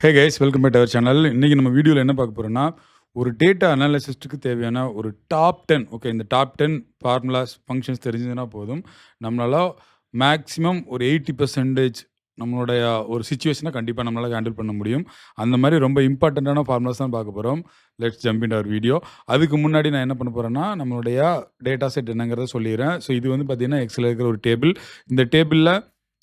Hey guys welcome back to our channel. இன்னைக்கு நம்ம வீடியோவில் என்ன பார்க்க போறோம்னா, ஒரு டேட்டா அனாலிசிஸ்ட்டுக்கு தேவையான ஒரு டாப் 10 ஓகே இந்த டாப் 10 ஃபார்முலாஸ், ஃபங்ஷன்ஸ் தெரிஞ்சதுனா போதும். நம்மளால மேக்ஸிமம் ஒரு 80% நம்மளுடைய ஒரு சிச்சுவேஷனை கண்டிப்பாக நம்மளால ஹேண்டில் பண்ண முடியும். அந்த மாதிரி ரொம்ப இம்பார்ட்டண்ட்டான ஃபார்முலாஸ் தான் பார்க்க போகிறோம். Let's jump into our video. அதுக்கு முன்னாடி நான் என்ன பண்ண போகிறேன்னா, நம்மளுடைய டேட்டா செட் என்னங்கிறத சொல்லிடுறேன். ஸோ இது வந்து பார்த்தீங்கன்னா எக்ஸலில் இருக்கிற ஒரு டேபிள். இந்த டேபிளில்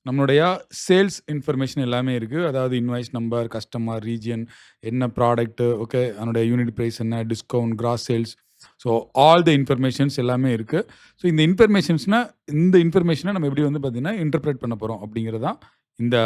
நம்மளுடைய சேல்ஸ் இன்ஃபர்மேஷன் எல்லாமே இருக்குது. அதாவது இன்வாய்ஸ் நம்பர், கஸ்டமர், ரீஜியன், என்ன ப்ராடக்ட்டு, ஓகே அதனுடைய யூனிட் ப்ரைஸ் என்ன, discount, cross sales, so all the informations எல்லாமே இருக்குது. ஸோ இந்த இன்ஃபர்மேஷனை நம்ம எப்படி வந்து பார்த்தீங்கன்னா இன்டர்பிரேட் பண்ண போகிறோம் அப்படிங்கிறது தான் இந்த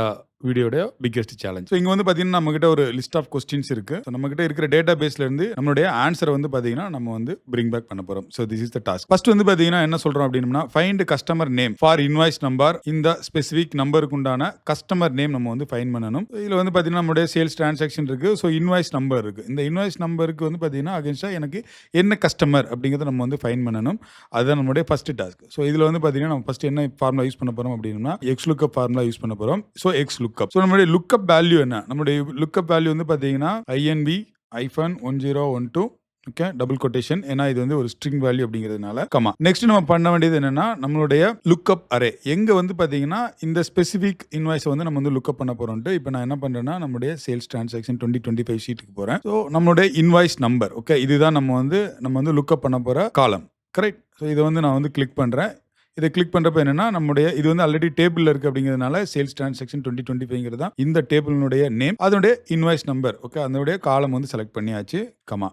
வீடியோட பிக்கெஸ்ட் சேலஞ்ச். ஸோ இங்கே வந்து பார்த்தீங்கன்னா நம்மகிட்ட ஒரு லிஸ்ட் ஆஃப் கொஸ்டின்ஸ் இருக்குது. ஸோ நம்மகிட்ட இருக்கிற டேட்டா பேஸ்லேருந்து நம்மளுடைய ஆன்சரை வந்து பார்த்தீங்கன்னா நம்ம வந்து பிரிங் பேக் பண்ண போகிறோம். So this is the task. First வந்து பார்த்தீங்கன்னா என்ன சொல்கிறோம் அப்படின்னா, find customer name for invoice number. இந்த ஸ்பெசிஃபிக் நம்பருக்கு உண்டான கஸ்டமர் நேம் நம்ம வந்து ஃபைண்ட் பண்ணணும். இதில் வந்து பார்த்தீங்கன்னா நம்மளுடைய சேல்ஸ் டிரான்சாக்ஷன் இருக்குது. ஸோ இன்வாய்ஸ் நம்பர் இருக்குது. இந்த இன்வாய்ஸ் நம்பருக்கு வந்து பார்த்தீங்கன்னா அகேன்ஸ்டாக எனக்கு என்ன கஸ்டமர் அப்படிங்கிறத நம்ம வந்து ஃபைண்ட் பண்ணணும். அதுதான் நம்மளுடைய ஃபர்ஸ்ட் டாஸ்க். ஸோ இதில் வந்து பார்த்தீங்கன்னா நம்ம ஃபர்ஸ்ட் என்ன ஃபார்முலா யூஸ் பண்ண போகிறோம் அப்படின்னா, எக்ஸ் லுக்கப் ஃபார்முலா யூஸ் பண்ண போகிறோம். So X lookup. ஸோ நம்மளுடைய லுக்கப் வேல்யூ என்ன? நம்மளுடைய லுக்கப் வேல்யூ வந்து பார்த்தீங்கன்னா INV -1012 ஓகே டபுள் கொட்டேஷன். ஏன்னா இது வந்து ஒரு ஸ்ட்ரிங் வேல்யூ அப்படிங்கிறதுனால கமா. நெக்ஸ்ட் நம்ம பண்ண வேண்டியது என்னன்னா, நம்மளுடைய லுக்கப் அரே எங்க வந்து பார்த்தீங்கன்னா இந்த ஸ்பெசிஃபிக் இன்வாய்ஸை வந்து நம்ம வந்து லுக்கப் பண்ண போறோம்ட்டு. இப்போ நான் என்ன பண்றேன்னா, நம்மளுடைய சேல்ஸ் டிரான்சாக்ஷன் 2025 ஷீட்டுக்கு போறேன். ஸோ நம்மளுடைய இன்வாய்ஸ் நம்பர் ஓகே இதுதான் நம்ம வந்து லுக்கப் பண்ண போற காலம். கரெக்ட். ஸோ இதை வந்து நான் வந்து கிளிக் பண்றேன். இதை கிளிக் பண்ணுறப்ப என்னன்னா, நம்முடைய இது வந்து ஆல்ரெடி டேபிளில் இருக்குது அப்படிங்கிறதுனால சேல்ஸ் டிரான்சாக்ஷன் 2025 தான் இந்த டேபிளினுடைய நேம், அதனுடைய இன்வாய்ஸ் நம்பர் ஓகே அதனுடைய காலம் வந்து செலக்ட் பண்ணியாச்சு கமா.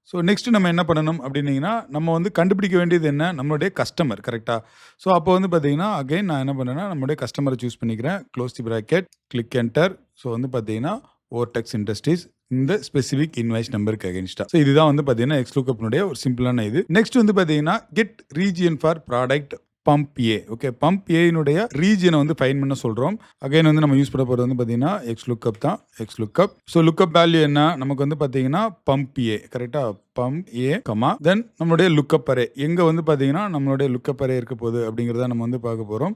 ஸோ நெக்ஸ்ட் நம்ம என்ன பண்ணணும் அப்படின்னீங்கன்னா, நம்ம வந்து கண்டுபிடிக்க வேண்டியது என்ன, நம்மளுடைய கஸ்டமர். கரெக்டாக. ஸோ அப்போ வந்து பார்த்தீங்கன்னா அகைன் நான் என்ன பண்ணேன்னா, நம்மளுடைய கஸ்டமரை சூஸ் பண்ணிக்கிறேன். Close the bracket, click enter. So வந்து பார்த்தீங்கன்னா ஓர்டெக்ஸ் இண்டஸ்ட்ரீஸ் இந்த ஸ்பெசிஃபிக் இன்வாய்ஸ் நம்பருக்கு அகேன்ஸ்டா. ஸோ இதுதான் வந்து பார்த்தீங்கன்னா எக்ஸ் லுக்கப்னுடைய ஒரு சிம்பிளான இது. நெக்ஸ்ட் வந்து பார்த்தீங்கன்னா get region for product pump A. Okay pump ஏனுடைய ரீஜனை வந்து ஃபைண்ட் பண்ண சொல்கிறோம். அகைன் வந்து நம்ம யூஸ் பண்ண போகிறது வந்து பார்த்தீங்கன்னா எக்ஸ் லுக்கப் தான். X lookup. So lookup value என்ன நமக்கு வந்து பார்த்தீங்கன்னா பம்ப் ஏ. கரெக்டாக பம்ப் ஏ கமா தென் நம்மளுடைய லுக்கப் அரே எங்கே வந்து பார்த்தீங்கன்னா நம்மளுடைய லுக்கப் அரே இருக்க போகுது அப்படிங்கிறத நம்ம வந்து பார்க்க போகிறோம்.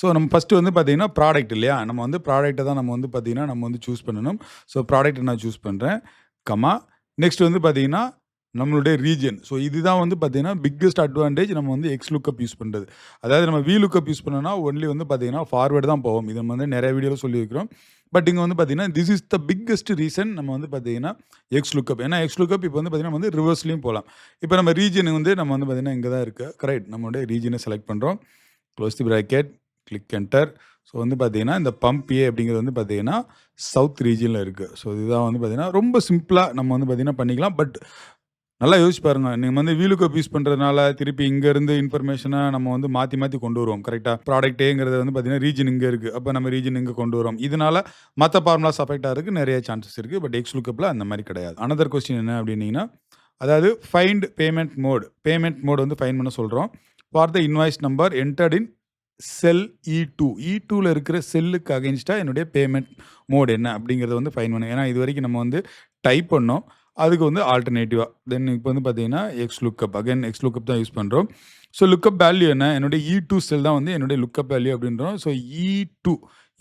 ஸோ நம்ம ஃபஸ்ட்டு வந்து பார்த்தீங்கன்னா ப்ராடக்ட் இல்லையா, நம்ம வந்து ப்ராடக்ட்டை தான் நம்ம வந்து பார்த்தீங்கன்னா நம்ம வந்து சூஸ் பண்ணணும். ஸோ ப்ராடக்ட்டை நான் சூஸ் பண்ணுறேன் கமா. நெக்ஸ்ட் வந்து பார்த்தீங்கன்னா நம்மளுடைய ரீஜன். ஸோ இதுதான் வந்து பார்த்தீங்கன்னா பிக்கஸ்ட் அட்வான்டேஜ் நம்ம வந்து எக்ஸ் லுக்கப் யூஸ் பண்ணுறது. அதாவது நம்ம வி லுக்கப் யூஸ் பண்ணோன்னா ஒன்லி வந்து பார்த்தீங்கன்னா ஃபார்வேர்டு தான் போவோம். இது நம்ம வந்து நிறைய வீடியோவில் சொல்லியிருக்கிறோம். பட் இங்கே வந்து பார்த்தீங்கன்னா this is the biggest reason நம்ம வந்து பார்த்தீங்கன்னா எக்ஸ் லுக்கப். ஏன்னா எக்ஸ் லுக்கப் இப்போ வந்து பார்த்தீங்கன்னா வந்து ரிவர்ஸ்லையும் போகலாம். இப்போ நம்ம ரீஜன் வந்து நம்ம வந்து பார்த்தீங்கன்னா இங்கே தான் இருக்குது. கரெக்ட். நம்மளுடைய ரீஜனை செலக்ட் பண்ணுறோம். Close the bracket, click enter. So வந்து பார்த்தீங்கன்னா இந்த பம்ப் ஏ அப்படிங்கிறது வந்து பார்த்தீங்கன்னா சவுத் ரீஜனில் இருக்குது. ஸோ இதுதான் வந்து பார்த்தீங்கன்னா ரொம்ப சிம்பிளாக நம்ம வந்து பார்த்தீங்கன்னா பண்ணிக்கலாம். பட் நல்லா யோசிச்சு பாருங்க. நீங்கள் வந்து வீலுக்கப் யூஸ் பண்ணுறதுனால திருப்பி இங்கேருந்து இன்ஃபர்மேஷனை நம்ம வந்து மாற்றி மாற்றி கொண்டு வருவோம். கரெக்டாக. ப்ராடக்ட்டேங்கிறது வந்து பார்த்தீங்கன்னா ரீஜன் இங்கே இருக்குது. அப்போ நம்ம ரீஜன் இங்கே கொண்டு வரோம். இதனால மற்ற ஃபார்முலாஸ் அஃபெக்ட் ஆகிறதுக்கு நிறைய சான்சஸ் இருக்குது. பட் எக்ஸ் லுக்கப்பில் அந்த மாதிரி கிடையாது. அனதர் கொஸ்டின் என்ன அப்படின்னீங்கன்னா, அதாவது find payment mode. Payment mode வந்து ஃபைண்ட் பண்ண சொல்கிறோம். For the invoice number entered in cell E2. E2ல இருக்கிற செல்லுக்கு அகேன்ஸ்டாக என்னுடைய பேமெண்ட் மோட் என்ன அப்படிங்கிறத வந்து ஃபைன் பண்ணணும். ஏன்னா இது வரைக்கும் நம்ம வந்து டைப் பண்ணோம். அதுக்கு வந்து ஆல்டர்னேட்டிவாக தென் இப்போ வந்து பார்த்தீங்கன்னா X lookup. Again X lookup தான் யூஸ் பண்ணுறோம். ஸோ லுக்கப் வேல்யூ என்ன, என்னுடைய E2 செல் தான் வந்து என்னுடைய லுக்கப் வேல்யூ அப்படின்றோம். ஸோ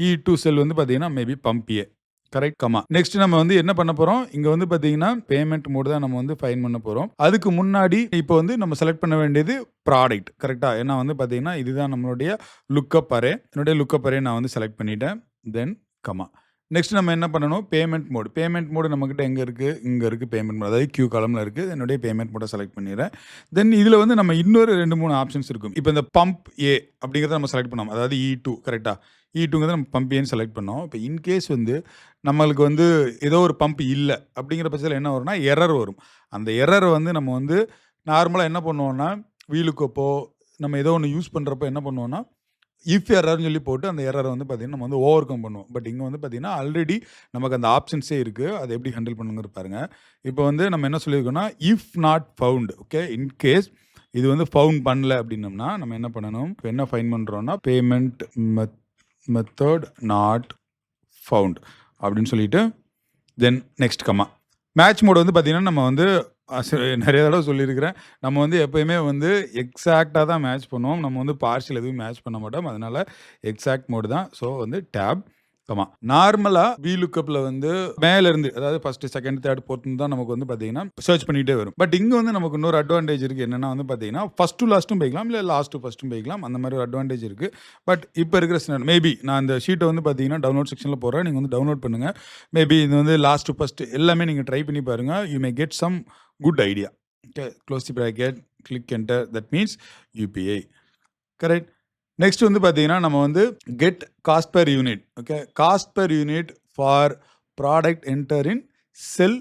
E2 செல் வந்து பார்த்தீங்கன்னா maybe pump A. Correct comma. Next நம்ம வந்து என்ன பண்ண போகிறோம், இங்கே வந்து பார்த்தீங்கன்னா பேமெண்ட் மோடு தான் நம்ம வந்து ஃபைன் பண்ண போகிறோம். அதுக்கு முன்னாடி இப்போ வந்து நம்ம செலக்ட் பண்ண வேண்டியது ப்ராடக்ட். கரெக்டாக. ஏன்னா வந்து பார்த்தீங்கன்னா இதுதான் நம்மளுடைய லுக்கப் அரே. என்னுடைய லுக்கப் அரே நான் வந்து செலக்ட் பண்ணிட்டேன். தென் கமா. நெக்ஸ்ட் நம்ம என்ன பண்ணணும், பேமெண்ட் மோடு. பேமெண்ட் மோடு நம்மக்கிட்ட எங்கே இருக்குது, இங்கே இருக்குது பேமெண்ட் மோடு. அதாவது கியூ காலமில் இருக்குது. என்னுடைய பேமெண்ட் மோடை செலக்ட் பண்ணிடுறேன். தென் இதில் வந்து நம்ம இன்னொரு 2-3 ஆப்ஷன்ஸ் இருக்கும். இப்போ இந்த பம்ப் ஏ அப்படிங்கிறத நம்ம செலக்ட் பண்ணோம். அதாவது E2 கரெக்டாக. E2ங்கிறத நம்ம பம்ப் ஏன்னு செலக்ட் பண்ணோம். இப்போ இன்கேஸ் வந்து நம்மளுக்கு வந்து ஏதோ ஒரு பம்ப் இல்லை அப்படிங்கிற பட்சத்தில் என்ன வரும்னா எரர் வரும். அந்த எரரை வந்து நம்ம வந்து நார்மலாக என்ன பண்ணுவோம்னா வீலுக்கப்போ நம்ம ஏதோ ஒன்று யூஸ் பண்ணுறப்போ என்ன பண்ணுவோம்னா இஃப் எரர்னு சொல்லி போட்டு அந்த எரரை வந்து பார்த்தீங்கன்னா நம்ம வந்து ஓவர் கம் பண்ணுவோம். பட் இங்கே வந்து பார்த்தீங்கன்னா ஆல்ரெடி நமக்கு அந்த ஆப்ஷன்ஸே இருக்குது. அதை எப்படி ஹேண்டில் பண்ணுங்கிறது பாருங்கள். இப்போ வந்து நம்ம என்ன சொல்லியிருக்கோம்னா if not found. Okay in case இது வந்து ஃபவுண்ட் பண்ணல அப்படின்னம்னா நம்ம என்ன பண்ணணும், இப்போ என்ன ஃபைன் பண்ணுறோம்னா பேமெண்ட் மெத்தட் நாட் ஃபவுண்ட் அப்படின்னு சொல்லிட்டு then next comma. Match mode வந்து பார்த்தீங்கன்னா நம்ம வந்து நிறைய தடவை சொல்லியிருக்கிறேன். நம்ம வந்து எப்போயுமே வந்து எக்ஸாக்டாக தான் மேட்ச் பண்ணுவோம். நம்ம வந்து பார்ஷியல் எதுவும் மேட்ச் பண்ண மாட்டோம். அதனால் எக்ஸாக்ட் மோடு தான். ஸோ வந்து டேப் நார்மலா VLOOKUPல வந்து மேல இருந்து அதாவது ஃபர்ஸ்ட், செகண்ட், தேர்ட், ஃபோர்த்ன்னு தான் நமக்கு வந்து பார்த்தீங்கன்னா சர்ச் பண்ணிட்டே வரும். பட் இங்க வந்து நமக்கு இன்னொரு அட்வான்டேஜ் இருக்கு. என்னன்னா வந்து பார்த்தீங்கன்னா ஃபர்ஸ்ட் டு லாஸ்ட்டும் போய்க்கலாம், இல்ல லாஸ்ட் டு ஃபர்ஸ்ட்டும் போய்க்கலாம். அந்த மாதிரி ஒரு அட்வான்டேஜ் இருக்கு. பட் இப்ப இருக்கிற மேபி நான் இந்த ஷீட்டை வந்து பார்த்தீங்கன்னா டவுன்லோட் செக்ஷன்ல போடுறேன். நீங்க வந்து டவுன்லோட் பண்ணுங்க. மேபி இது வந்து லாஸ்ட் டு ஃபர்ஸ்ட் எல்லாமே நீங்க ட்ரை பண்ணி பாருங்க. You may get some good idea. Okay, close the bracket, click enter. That means UPI. Correct. Next வந்து பார்த்தீங்கன்னா நம்ம வந்து get cost per unit. Okay, cost per unit for product enter in cell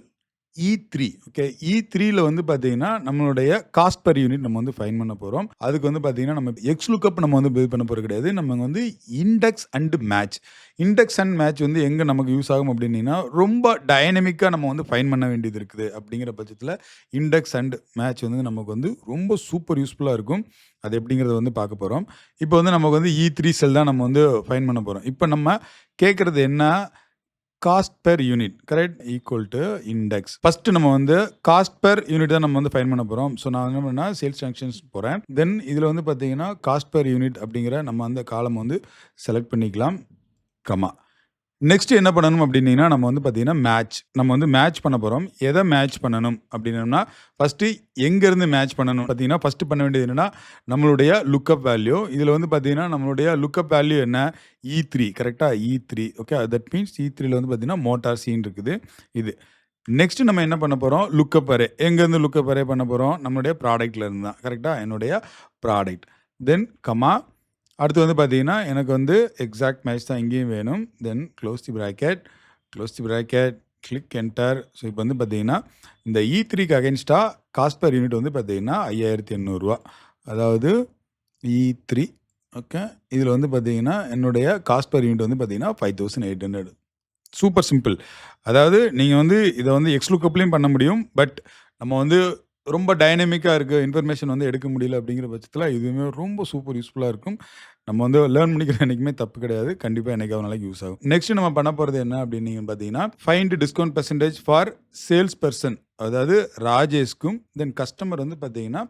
E3. Okay, E3ல வந்து பார்த்தீங்கன்னா நம்மளுடைய cost per unit நம்ம வந்து ஃபைன் பண்ண போகிறோம். அதுக்கு வந்து பார்த்தீங்கன்னா நம்ம XLOOKUP நம்ம வந்து பில் பண்ண போகிறது கிடையாது. நம்ம வந்து index and match. Index and match வந்து எங்கே நமக்கு யூஸ் ஆகும் அப்படின்னா ரொம்ப டைனமிக்காக நம்ம வந்து ஃபைன் பண்ண வேண்டியது இருக்குது. அப்படிங்கிற பட்சத்தில் இண்டெக்ஸ் அண்ட் மேட்ச் வந்து நமக்கு வந்து ரொம்ப சூப்பர் யூஸ்ஃபுல்லாக இருக்கும். அது எப்படிங்கிறத வந்து பார்க்க போகிறோம். இப்போ வந்து நமக்கு வந்து E3 செல் தான் நம்ம வந்து ஃபைன் பண்ண போகிறோம். இப்போ நம்ம கேட்குறது என்ன? Cost per unit. Correct, equal to index. First நம்ம வந்து காஸ்ட் பெர் யூனிட் தான் நம்ம வந்து ஃபைன் பண்ண போகிறோம். ஸோ நான் என்ன பண்ணா சேல்ஸ் டிரான்சாக்ஷன்ஸ் போகிறேன். தென் இதில் வந்து பார்த்தீங்கன்னா காஸ்ட் பெர் யூனிட் அப்படிங்கிற நம்ம அந்த காலம் வந்து செலக்ட் பண்ணிக்கலாம். நெக்ஸ்ட் என்ன பண்ணணும் அப்படின்னீங்கன்னா நம்ம வந்து பார்த்தீங்கன்னா நம்ம வந்து மேட்ச் பண்ண போகிறோம். எதை மேட்ச் பண்ணணும் அப்படின்னோம்னா ஃபஸ்ட்டு எங்கேருந்து மேட்ச் பண்ணணும் பார்த்தீங்கன்னா ஃபஸ்ட்டு பண்ண வேண்டியது என்னென்னா நம்மளுடைய லுக்கப் வேல்யூ. இதில் வந்து பார்த்தீங்கன்னா நம்மளுடைய லுக்கப் வேல்யூ என்ன? E3. கரெக்டாக, E3. ஓகே, தட் மீன்ஸ் E3ல வந்து பார்த்தீங்கன்னா மோட்டார் சீன் இருக்குது. இது நெக்ஸ்ட் நம்ம என்ன பண்ண போகிறோம்? Lookup array. எங்கேருந்து லுக்கப் அரே பண்ண போகிறோம்? நம்மளுடைய ப்ராடக்ட்ல இருந்து தான். கரெக்டாக, என்னுடைய ப்ராடக்ட். தென் அடுத்து வந்து பார்த்தீங்கன்னா எனக்கு வந்து எக்ஸாக்ட் மேட்ச் தான் இங்கேயும் வேணும். Then close the bracket, click enter. So இப்போ வந்து பார்த்தீங்கன்னா இந்த E3க்கு அகென்ஸ்டாக காஸ்ட் பெர் யூனிட் வந்து பார்த்தீங்கன்னா 5800 அதாவது E3. ஓகே, இதில் வந்து பார்த்தீங்கன்னா என்னுடைய காஸ்ட் பெர் யூனிட் வந்து பார்த்தீங்கன்னா 5800. Super simple. அதாவது நீங்கள் வந்து இதை வந்து XLOOKUPலையும் பண்ண முடியும். பட் நம்ம வந்து ரொம்ப டைனமிக்காக இருக்குது, இன்ஃபர்மேஷன் வந்து எடுக்க முடியல அப்படிங்கிற பட்சத்தில் இதுவுமே ரொம்ப சூப்பர் யூஸ்ஃபுல்லாக இருக்கும். நம்ம வந்து லேர்ன் பண்ணிக்கிற என்றைக்குமே தப்பு கிடையாது. கண்டிப்பாக என்னைக்காவது நாளைக்கு யூஸ் ஆகும். நெக்ஸ்ட் நம்ம பண்ண போகிறது என்ன அப்படின்னு நீங்கள் பார்த்தீங்கன்னா find discount percentage for sales person, அதாவது ராஜேஷ்க்கும் தென் கஸ்டமர் வந்து பார்த்தீங்கன்னா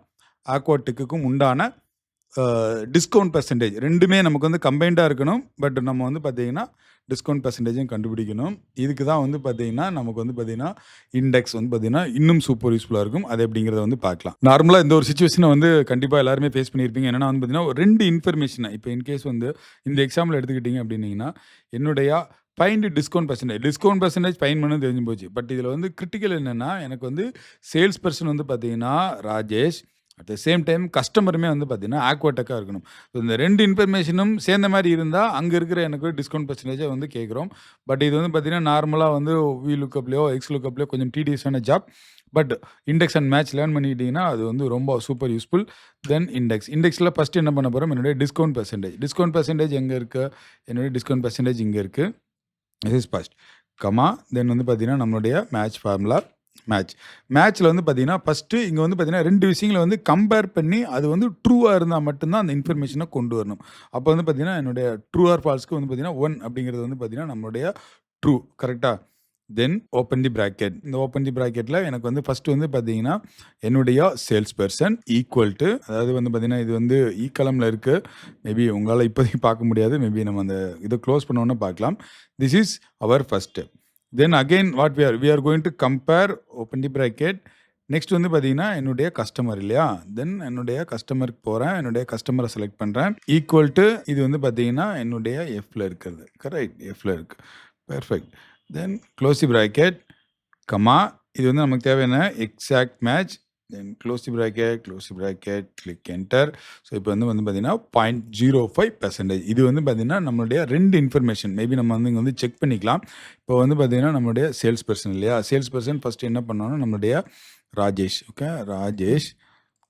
ஆக்வாடெக்குக்கும் உண்டான டிஸ்கவுண்ட் பெர்சன்டேஜ் ரெண்டுமே நமக்கு வந்து கம்பைண்டாக இருக்கணும். பட் நம்ம வந்து பார்த்தீங்கன்னா டிஸ்கவுண்ட் பெர்சன்டேஜும் கண்டுபிடிக்கணும். இதுக்கு தான் வந்து பார்த்தீங்கன்னா நமக்கு வந்து பார்த்தீங்கன்னா இண்டெக்ஸ் வந்து பார்த்தீங்கன்னா இன்னும் சூப்பர் யூஸ்ஃபுல்லாக இருக்கும். அது எப்படிங்கிறத வந்து பார்க்கலாம். நார்மலாக இந்த ஒரு சுச்சுவேஷனை வந்து கண்டிப்பாக எல்லாருமே ஃபேஸ் பண்ணியிருப்பீங்க. என்னென்னா வந்து பார்த்தீங்கன்னா 2 இன்ஃபர்மேஷனை இப்போ இன்கேஸ் வந்து இந்த எக்ஸாம்பிள் எடுத்துக்கிட்டிங்க அப்படின்னீங்கன்னா என்னுடைய ஃபைண்ட் டிஸ்கவுண்ட் பெர்சன்டேஜ் ஃபைன் பண்ண தெரிஞ்சு போச்சு. பட் இதில் வந்து கிரிட்டிக்கல் என்னென்னா எனக்கு வந்து சேல்ஸ் பர்சன் வந்து பார்த்தீங்கன்னா Rajesh, at the same time கஸ்டமருமே வந்து பார்த்தீங்கன்னா ஆக்வாடெக்காக இருக்கணும். ஸோ இந்த 2 இன்ஃபர்மேஷனும் சேர்ந்த மாதிரி இருந்தால் அங்கே இருக்கிற எனக்கு டிஸ்கவுண்ட் பெர்சன்டேஜை வந்து கேட்குறோம். பட் இது வந்து பார்த்தீங்கன்னா நார்மலாக வந்து VLOOKUPலையோ XLOOKUPலையோ கொஞ்சம் டிடிஎஸான job. But index and match learn பண்ணிக்கிட்டிங்கன்னா அது வந்து ரொம்ப சூப்பர் யூஸ்ஃபுல். தென் இண்டெக்ஸில் ஃபஸ்ட்டு என்ன பண்ண போகிறோம்? என்னுடைய டிஸ்கவுண்ட் பெர்சன்டேஜ் எங்கே இருக்குது? என்னுடைய டிஸ்கவுண்ட் பெர்சன்டேஜ் இங்கே இருக்குது. This is first. தென் வந்து பார்த்தீங்கன்னா நம்மளுடைய மேட்ச் ஃபார்முலா. மேட்ச்சில் வந்து பார்த்தீங்கன்னா ஃபஸ்ட்டு இங்கே வந்து பார்த்தீங்கன்னா 2 விஷயங்களை வந்து கம்பேர் பண்ணி அது வந்து ட்ரூவாக இருந்தால் மட்டும்தான் அந்த இன்ஃபர்மேஷனை கொண்டு வரணும். அப்போ வந்து பார்த்தீங்கன்னா என்னுடைய ட்ரூ ஆர் ஃபால்ஸ்க்கு வந்து பார்த்தீங்கன்னா 1 அப்படிங்கிறது வந்து பார்த்தீங்கன்னா நம்மளுடைய ட்ரூ. கரெக்டாக. தென் ஓப்பன் தி பிராக்கெட். இந்த ஓப்பன் தி பிராக்கெட்டில் எனக்கு வந்து ஃபஸ்ட்டு வந்து பார்த்தீங்கன்னா என்னுடைய சேல்ஸ் பர்சன் ஈக்குவல் டு, அதாவது வந்து பார்த்தீங்கன்னா இது வந்து காலமில் இருக்குது. மேபி உங்களால் இப்போதைக்கு பார்க்க முடியாது. மேபி நம்ம அந்த இதை க்ளோஸ் பண்ணோன்னு பார்க்கலாம். This is our first step. Then again what we are going to compare, open the bracket. Next வந்து பார்த்தீங்கன்னா என்னுடைய கஸ்டமர் இல்லையா? தென் என்னுடைய கஸ்டமருக்கு போகிறேன். என்னுடைய கஸ்டமரை செலக்ட் பண்ணுறேன். ஈக்குவல் டு இது வந்து பார்த்தீங்கன்னா என்னுடைய எஃப்ல இருக்கிறது. கரெக்ட், எஃப்ல இருக்குது. Perfect. Then close the bracket, இது வந்து நமக்கு தேவையான exact match. Then close the bracket, click enter. So இப்போ வந்து பார்த்தீங்கன்னா 0.05%. இது வந்து பார்த்தீங்கன்னா நம்மளுடைய 2 இன்ஃபர்மேஷன் மேபி நம்ம வந்து இங்கே வந்து செக் பண்ணிக்கலாம். இப்போ வந்து பார்த்தீங்கன்னா நம்மளுடைய சேல்ஸ் பர்சன் இல்லையா? சேல்ஸ் பர்சன் ஃபஸ்ட்டு என்ன பண்ணோன்னா நம்மளுடைய ராஜேஷ். ஓகே, ராஜேஷ்.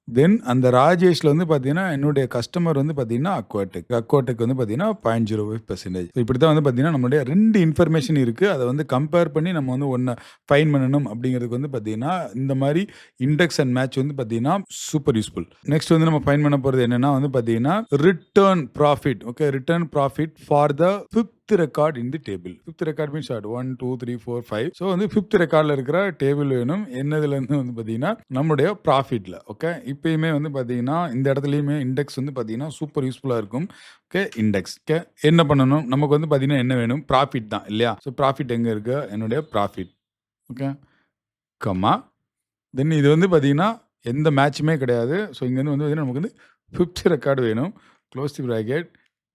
தென் அந்த ராஜேஷில் வந்து பார்த்தீங்கன்னா என்னுடைய கஸ்டமர் வந்து பார்த்தீங்கன்னா அக்வாடெக் வந்து பார்த்தீங்கன்னா 0.05%. இப்படி தான் வந்து பார்த்தீங்கன்னா நம்மளுடைய 2 இன்ஃபர்மேஷன் இருக்குது. அதை வந்து கம்பேர் பண்ணி நம்ம வந்து ஒன்று ஃபைன் பண்ணணும் அப்படிங்கிறதுக்கு வந்து பார்த்தீங்கன்னா இந்த மாதிரி இண்டெக்ஸ் அண்ட் மேட்ச் வந்து பார்த்தீங்கன்னா சூப்பர் யூஸ்ஃபுல். நெக்ஸ்ட் வந்து நம்ம ஃபைன் பண்ண போகிறது என்னென்னா வந்து பார்த்தீங்கன்னா return profit. Okay, return profit for the 5th 5th record in the table. 5th record means 1, 2, 3, 4, 5. So வந்து 5th ரெக்கார்டில் இருக்கிற டேபிள் வேணும். என்னதுலேருந்து வந்து பார்த்தீங்கன்னா நம்முடைய ப்ராஃபிட்டில். ஓகே, இப்பயுமே வந்து பார்த்தீங்கன்னா இந்த இடத்துலையுமே இண்டெக்ஸ் வந்து பார்த்தீங்கன்னா சூப்பர் யூஸ்ஃபுல்லாக இருக்கும். Okay, index. ஓகே, என்ன பண்ணணும், நமக்கு வந்து பார்த்தீங்கன்னா என்ன வேணும், ப்ராஃபிட் தான் இல்லையா? ஸோ ப்ராஃபிட் எங்கே இருக்குது, என்னுடைய ப்ராஃபிட். ஓகே, கம்மா. தென் இது வந்து பார்த்தீங்கன்னா எந்த மேட்சுமே கிடையாது. ஸோ இங்கேருந்து வந்து பார்த்தீங்கன்னா நமக்கு வந்து 5th ரெக்கார்டு வேணும். Close the bracket,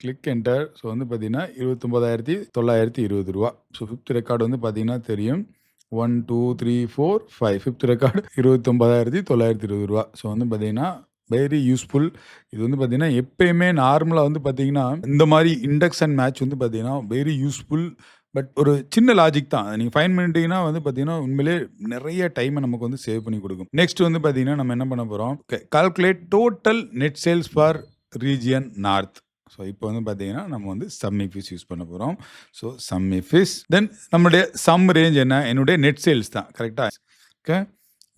click enter. So வந்து பார்த்தீங்கன்னா 29,920 ரூபா. ஸோ 5th ரெக்கார்டு வந்து பார்த்தீங்கன்னா தெரியும் 1, 2, 3, 4, 5. 5th ரெக்கார்டு 29,920 ரூபா. ஸோ வந்து பார்த்தீங்கன்னா வெரி யூஸ்ஃபுல். இது வந்து பார்த்தீங்கன்னா எப்பயுமே நார்மலாக வந்து பார்த்தீங்கன்னா இந்த மாதிரி இண்டெக்ஸ் அண்ட் மேட்ச் வந்து பார்த்தீங்கன்னா வெரி யூஸ்ஃபுல். பட் ஒரு சின்ன லாஜிக் தான். நீங்கள் ஃபைன் பண்ணிட்டீங்கன்னா வந்து பார்த்தீங்கன்னா உண்மையிலே நிறைய டைமை நமக்கு வந்து சேவ் பண்ணி கொடுக்கும். நெக்ஸ்ட் வந்து பார்த்தீங்கன்னா நம்ம என்ன பண்ண போகிறோம், calculate total net sales for region north. So இப்போ வந்து பார்த்தீங்கன்னா நம்ம வந்து சம் இஃப் இஸ் யூஸ் பண்ண போகிறோம். ஸோ சம் இஃப் இஸ், தென் நம்மளுடைய சம் ரேஞ்ச் என்ன, என்னுடைய நெட் சேல்ஸ் தான் கரெக்டாக. ஓகே,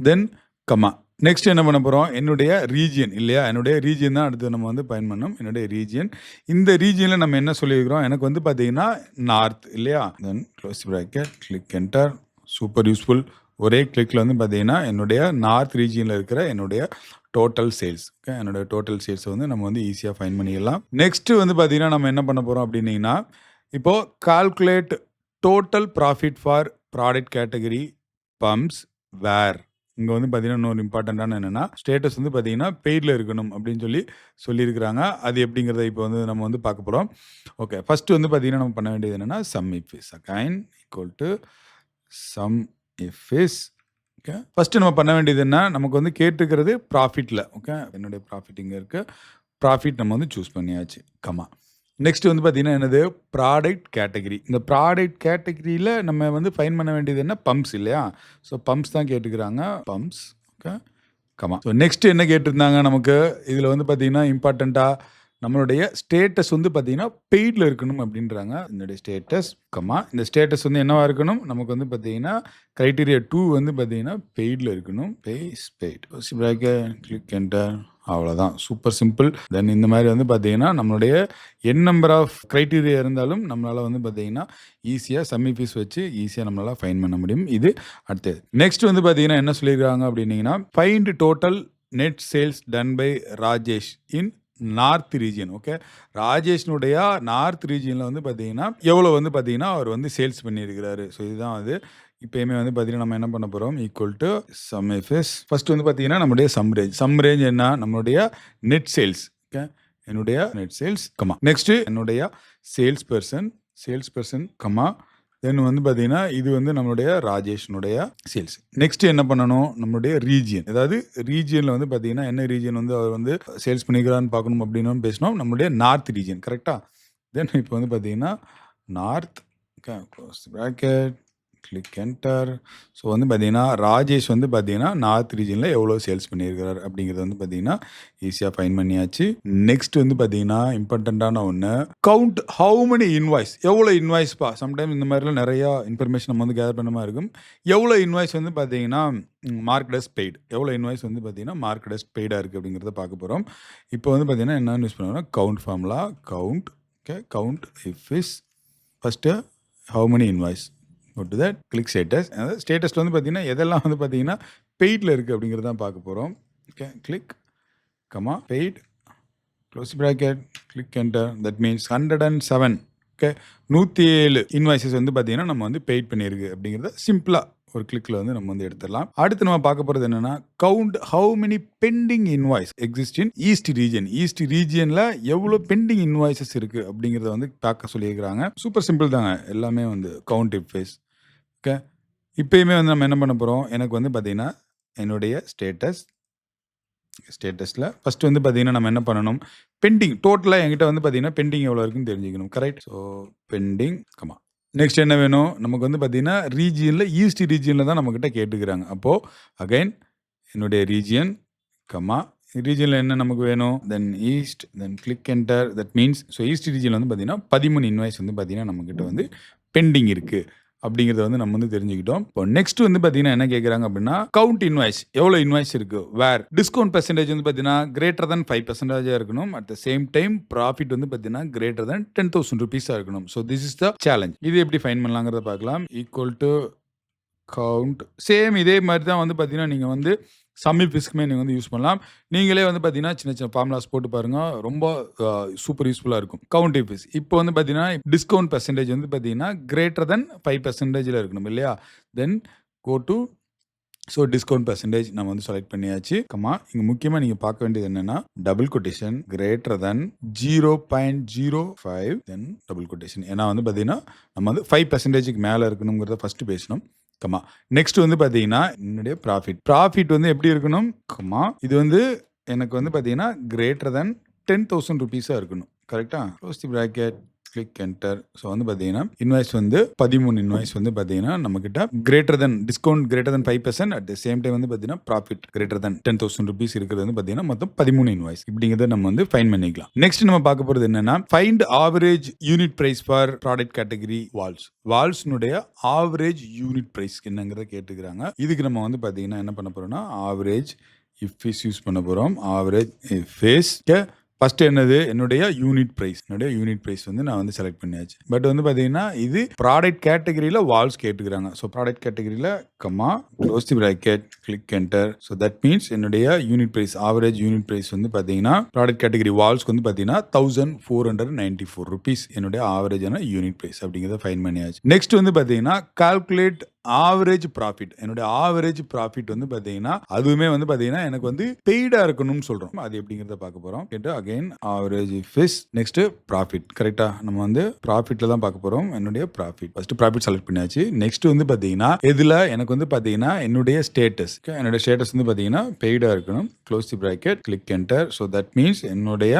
தென் கம்மா. நெக்ஸ்ட் என்ன பண்ண போகிறோம், என்னுடைய ரீஜியன் இல்லையா, என்னுடைய ரீஜியன் தான் அடுத்து நம்ம வந்து பயன் பண்ணணும். என்னுடைய ரீஜியன், இந்த ரீஜியனில் நம்ம என்ன சொல்லியிருக்கிறோம், எனக்கு வந்து பார்த்தீங்கன்னா நார்த் இல்லையா. தென் close bracket, click enter. Super useful. ஒரே கிளிக்கில் வந்து பார்த்தீங்கன்னா என்னுடைய நார்த் ரீஜியனில் இருக்கிற என்னுடைய டோட்டல் சேல்ஸ். ஓகே, என்னோட டோட்டல் சேல்ஸை வந்து நம்ம வந்து ஈஸியாக ஃபைன் பண்ணிடலாம். நெக்ஸ்ட்டு வந்து பார்த்தீங்கன்னா நம்ம என்ன பண்ண போகிறோம் அப்படின்னீங்கன்னா, இப்போது calculate total profit for product category pumps where. இங்கே வந்து பார்த்தீங்கன்னா இன்னொரு இம்பார்ட்டண்ட்டான என்னென்னா, ஸ்டேட்டஸ் வந்து பார்த்தீங்கன்னா பெய்டில் இருக்கணும் அப்படின்னு சொல்லியிருக்கிறாங்க. அது எப்படிங்கிறத இப்போ வந்து நம்ம வந்து பார்க்க போகிறோம். ஓகே, ஃபஸ்ட்டு வந்து பார்த்தீங்கன்னா நம்ம பண்ண வேண்டியது என்னென்னா, some if is again equal to some if is. Okay, first நம்ம பண்ண வேண்டியது என்ன, நமக்கு வந்து கேட்டுக்கிறது ப்ராஃபிட்டில். ஓகே, என்னுடைய ப்ராஃபிட் இங்கே இருக்குது. ப்ராஃபிட் நம்ம வந்து சூஸ் பண்ணியாச்சு, கம்மா. நெக்ஸ்ட் வந்து பார்த்தீங்கன்னா என்னது, ப்ராடக்ட் கேட்டகரி. இந்த ப்ராடக்ட் கேட்டகரியில் நம்ம வந்து ஃபைன் பண்ண வேண்டியது என்ன, பம்ப்ஸ் இல்லையா. ஸோ பம்ப்ஸ் தான் கேட்டுக்கிறாங்க, pumps. Okay, comma. So next என்ன கேட்டிருந்தாங்க நமக்கு, இதில் வந்து பார்த்தீங்கன்னா இம்பார்ட்டண்ட்டாக நம்மளுடைய ஸ்டேட்டஸ் வந்து பார்த்தீங்கன்னா பெய்டில் இருக்கணும் அப்படின்றாங்க. என்னுடைய ஸ்டேட்டஸ் கமா, இந்த ஸ்டேட்டஸ் வந்து என்னவா இருக்கணும், நமக்கு வந்து பார்த்தீங்கன்னா க்ரைட்டீரியா 2 வந்து பார்த்தீங்கன்னா பெய்டில் இருக்கணும். பெய்ட். Click enter. அவ்வளோதான், சூப்பர் சிம்பிள். தென் இந்த மாதிரி வந்து பார்த்தீங்கன்னா நம்மளுடைய நம்பர் ஆஃப் க்ரைட்டீரியா இருந்தாலும் நம்மளால் வந்து பார்த்தீங்கன்னா ஈஸியாக சம்மி ஃபீஸ் வச்சு ஈஸியாக நம்மளால் ஃபைன் பண்ண முடியும். இது அடுத்தது. நெக்ஸ்ட் வந்து பார்த்தீங்கன்னா என்ன சொல்லியிருக்காங்க அப்படின்னீங்கன்னா, find total net sales done by Rajesh in north region. Okay, ராஜேஷ்னுடைய நார்த் ரீஜியனில் வந்து பார்த்தீங்கன்னா எவ்வளோ வந்து பார்த்தீங்கன்னா அவர் வந்து சேல்ஸ் பண்ணியிருக்கிறாரு. ஸோ இதுதான் அது. இப்போயுமே வந்து பார்த்தீங்கன்னா நம்ம என்ன பண்ண போகிறோம், equal to sumifs. First வந்து பார்த்தீங்கன்னா நம்மளுடைய சம் ரேஞ்ச் என்ன, நம்மளுடைய நெட் சேல்ஸ். ஓகே, என்னுடைய நெட் சேல்ஸ் கமா. நெக்ஸ்ட்டு என்னுடைய சேல்ஸ் பர்சன் கமா. தென் வந்து பார்த்தீங்கன்னா இது வந்து நம்மளுடைய ராஜேஷ்னுடைய சேல்ஸ். நெக்ஸ்ட் என்ன பண்ணணும், நம்மளுடைய ரீஜியன், அதாவது ரீஜியனில் வந்து பார்த்தீங்கன்னா என்ன ரீஜியன் வந்து அவர் வந்து சேல்ஸ் பண்ணிக்கிறான்னு பார்க்கணும் அப்படின்னு பேசணும். நம்மளுடைய நார்த் ரீஜியன் கரெக்டாக. தென் இப்போ வந்து பார்த்தீங்கன்னா north. Okay, close bracket, click enter. So வந்து பார்த்தீங்கன்னா ராஜேஷ் வந்து பார்த்தீங்கன்னா நார்த் ரீஜனில் எவ்வளோ சேல்ஸ் பண்ணியிருக்கிறார் அப்படிங்கிறது வந்து பார்த்தீங்கன்னா ஈஸியாக ஃபைன் பண்ணியாச்சு. நெக்ஸ்ட் வந்து பார்த்தீங்கன்னா இம்பார்ட்டண்ட்டான ஒன்று, கவுண்ட் ஹவு மெனி இன்வாய்ஸ். எவ்வளோ இன்வாய்ஸ்ப்பா, சம்டைம் இந்த மாதிரிலாம் நிறையா இன்ஃபர்மேஷன் நம்ம வந்து கேதர் பண்ண மாதிரி இருக்கும். எவ்வளோ இன்வாய்ஸ் வந்து பார்த்தீங்கன்னா மார்க்ட் அஸ் பெய்டு, எவ்வளோ இன்வாய்ஸ் வந்து பார்த்தீங்கன்னா மார்க்ட் அஸ் பெய்டாக இருக்குது அப்படிங்கிறத பார்க்க போகிறோம். இப்போ வந்து பார்த்தீங்கன்னா என்னென்னு யூஸ் பண்ணுவோம்னா count formula, count. Okay, count if is first how many invoice, go to that, click status. அதாவது ஸ்டேட்டஸில் வந்து பார்த்தீங்கன்னா எதெல்லாம் வந்து பார்த்தீங்கன்னா பெய்டில் இருக்குது அப்படிங்கிறது தான் பார்க்க போகிறோம். Okay, click comma paid, close bracket, click enter. That means 107. Okay, 107 invoices வந்து பார்த்தீங்கன்னா நம்ம வந்து பெய்ட் பண்ணியிருக்கு அப்படிங்கிறத சிம்பிளாக ஒரு கிளிக்கில் வந்து நம்ம வந்து எடுத்துடலாம். அடுத்து நம்ம பார்க்க போகிறது என்னென்னா, count how many pending invoice exist in east region. East ரீஜியனில் எவ்வளோ பெண்டிங் இன்வாய்ஸஸ் இருக்குது அப்படிங்கிறத வந்து பார்க்க சொல்லியிருக்கிறாங்க. சூப்பர் சிம்பிள் தாங்க எல்லாமே வந்து கவுண்ட் இஃப் இஸ். ஓகே, இப்போயுமே வந்து நம்ம என்ன பண்ண போகிறோம், எனக்கு வந்து பார்த்தீங்கன்னா என்னுடைய ஸ்டேட்டஸில் ஃபஸ்ட்டு வந்து பார்த்தீங்கன்னா நம்ம என்ன பண்ணணும், பெண்டிங் டோட்டலாக என்கிட்ட வந்து பார்த்தீங்கன்னா பெண்டிங் எவ்வளோ இருக்குன்னு தெரிஞ்சுக்கணும். Correct. So pending comma. Next என்ன வேணும், நமக்கு வந்து பார்த்தீங்கன்னா ரீஜியனில் ஈஸ்ட் ரீஜியனில் தான் நம்மக்கிட்ட கேட்டுக்கிறாங்க. அப்போது அகைன் என்னுடைய ரீஜியன் கமா, ரீஜியனில் என்ன நமக்கு வேணும், then east, then click enter. That means so east ரீஜியனில் வந்து பார்த்தீங்கன்னா 13 இன்வாய்ஸ் வந்து பார்த்தீங்கன்னா நம்மக்கிட்ட வந்து பெண்டிங் இருக்குது அப்படிங்கிறத வந்து நம்ம வந்து தெரிஞ்சுக்கிட்டோம். இப்போ நெக்ஸ்ட் வந்து பார்த்தீங்கன்னா என்ன கேட்குறாங்க அப்படின்னா, கவுண்ட் இன்வாய்ஸ் எவ்வளோ இன்வாய்ஸ் இருக்கு? வேர் டிஸ்கவுண்ட் பெர்சன்டேஜ் வந்து பார்த்தீங்கன்னா கிரேட்டர் தென் 5% இருக்கணும். At the same time profit வந்து பார்த்தீங்கன்னா கிரேட்டர் தென் ₹10,000 இருக்கணும். So this is the challenge. இது எப்படி ஃபைண்ட் பண்ணலாங்கிறத பார்க்கலாம். ஈக்குவல் டு கவுண்ட் சேம் இதே மாதிரி தான் வந்து பார்த்தீங்கன்னா நீங்கள் வந்து சம்மி ஃபிஸ்க்குமே நீங்கள் வந்து யூஸ் பண்ணலாம். நீங்களே வந்து பார்த்தீங்கன்னா சின்ன சின்ன ஃபார்முலாஸ் போட்டு பாருங்க. ரொம்ப சூப்பர் யூஸ்ஃபுல்லாக இருக்கும். கவுண்ட் ஃபிஸ் இப்போ வந்து பார்த்தீங்கன்னா டிஸ்கவுண்ட் பெர்சன்டேஜ் வந்து பார்த்தீங்கன்னா கிரேட்டர் தென் 5% இருக்கணும் இல்லையா? Then go to so discount percentage நம்ம வந்து செலக்ட் பண்ணியாச்சு. இங்க முக்கியமாக நீங்கள் பார்க்க வேண்டியது என்னன்னா டபுள் கொட்டேஷன் கிரேட்டர் தென் 0.05 தென் டபுள் கொட்டேஷன். ஏன்னா வந்து பார்த்தீங்கன்னா நம்ம வந்து 5%க்கு மேலே இருக்கணுங்கிறத ஃபர்ஸ்ட் பேசணும். நெக்ஸ்ட் வந்து பார்த்தீங்கன்னா என்னுடைய ப்ராஃபிட் வந்து எப்படி இருக்கணும்? இது வந்து எனக்கு வந்து பார்த்தீங்கன்னா கிரேட்டர் தென் ₹10,000 இருக்கணும். கரெக்டா? Close the bracket, click enter. So வந்து பார்த்தீங்கன்னா இன்வாய்ஸ் வந்து 13 இன்வாய்ஸ் வந்து பார்த்தீங்கன்னா நம்ம கிட்ட greater than discount greater than 5% at the same time வந்து பார்த்தீங்கன்னா ப்ராஃபிட் கிரேட்டர் தென் ₹10,000 இருக்கிறது வந்து பார்த்தீங்கன்னா மொத்தம் 13 இன்வாய்ஸ். இப்படிங்கிறத நம்ம வந்து ஃபைன் பண்ணிக்கலாம். நெக்ஸ்ட் நம்ம பார்க்க போறது என்னன்னா find average unit price for product category வால்ஸ்னுடைய ஆவரேஜ் யூனிட் பிரைஸ் என்னங்கிறத கேட்டுக்கிறாங்க. இதுக்கு நம்ம வந்து பார்த்தீங்கன்னா என்ன பண்ண போறோம்னா ஆவரேஜ் இஃப் யூஸ் பண்ண போறோம். ஆவரேஜ் இஃப் ஃபர்ஸ்ட் என்னது என்னுடைய யூனிட் பிரைஸ் வந்து நான் வந்து செலக்ட் பண்ணியாச்சு. பட் வந்து பாத்தீங்கன்னா இது ப்ராடக்ட் கேட்டகரியில வால்ஸ் கேட்டுக்கிறாங்க. ஸோ ப்ராடக்ட் கேட்டகரியில close the bracket, click enter. So that means என்னுடைய unit price average unit price வந்து பாத்தீங்கன்னா ப்ராடக்ட் கேட்டகரி வால்ஸ்க்கு வந்து பாத்தீங்கன்னா ₹1,494 என்னுடைய ஆவரேஜான யூனிட் பிரைஸ் அப்படிங்கிறத ஃபைன் பண்ணியாச்சு. நெக்ஸ்ட் வந்து பாத்தீங்கன்னா கால்குலேட் ஆவரேஜ் ப்ராஃபிட். என்னுடைய ஆவரேஜ் ப்ராஃபிட் வந்து பாத்தீங்கன்னா அதுவுமே வந்து பாத்தீங்கன்னா எனக்கு வந்து பெய்டா இருக்கணும்னு சொல்றோம். அது எப்படிங்கிறத பார்க்க போறோம். கேட்டு அகைன் ஆவரேஜ் ஃபிஸ் நெக்ஸ்ட் ப்ராஃபிட். கரெக்டா? நம்ம வந்து ப்ராஃபிட்ல தான் பார்க்க போறோம். என்னுடைய ப்ராஃபிட் ஃபர்ஸ்ட் ப்ராஃபிட் செலக்ட் பண்ணியாச்சு. நெக்ஸ்ட் வந்து பாத்தீங்கன்னா இதுல எனக்கு வந்து பாத்தீங்கன்னா என்னுடைய ஸ்டேட்டஸ் வந்து பாத்தீங்கன்னா பெய்டா இருக்கணும். Close the bracket, click enter. So that means என்னுடைய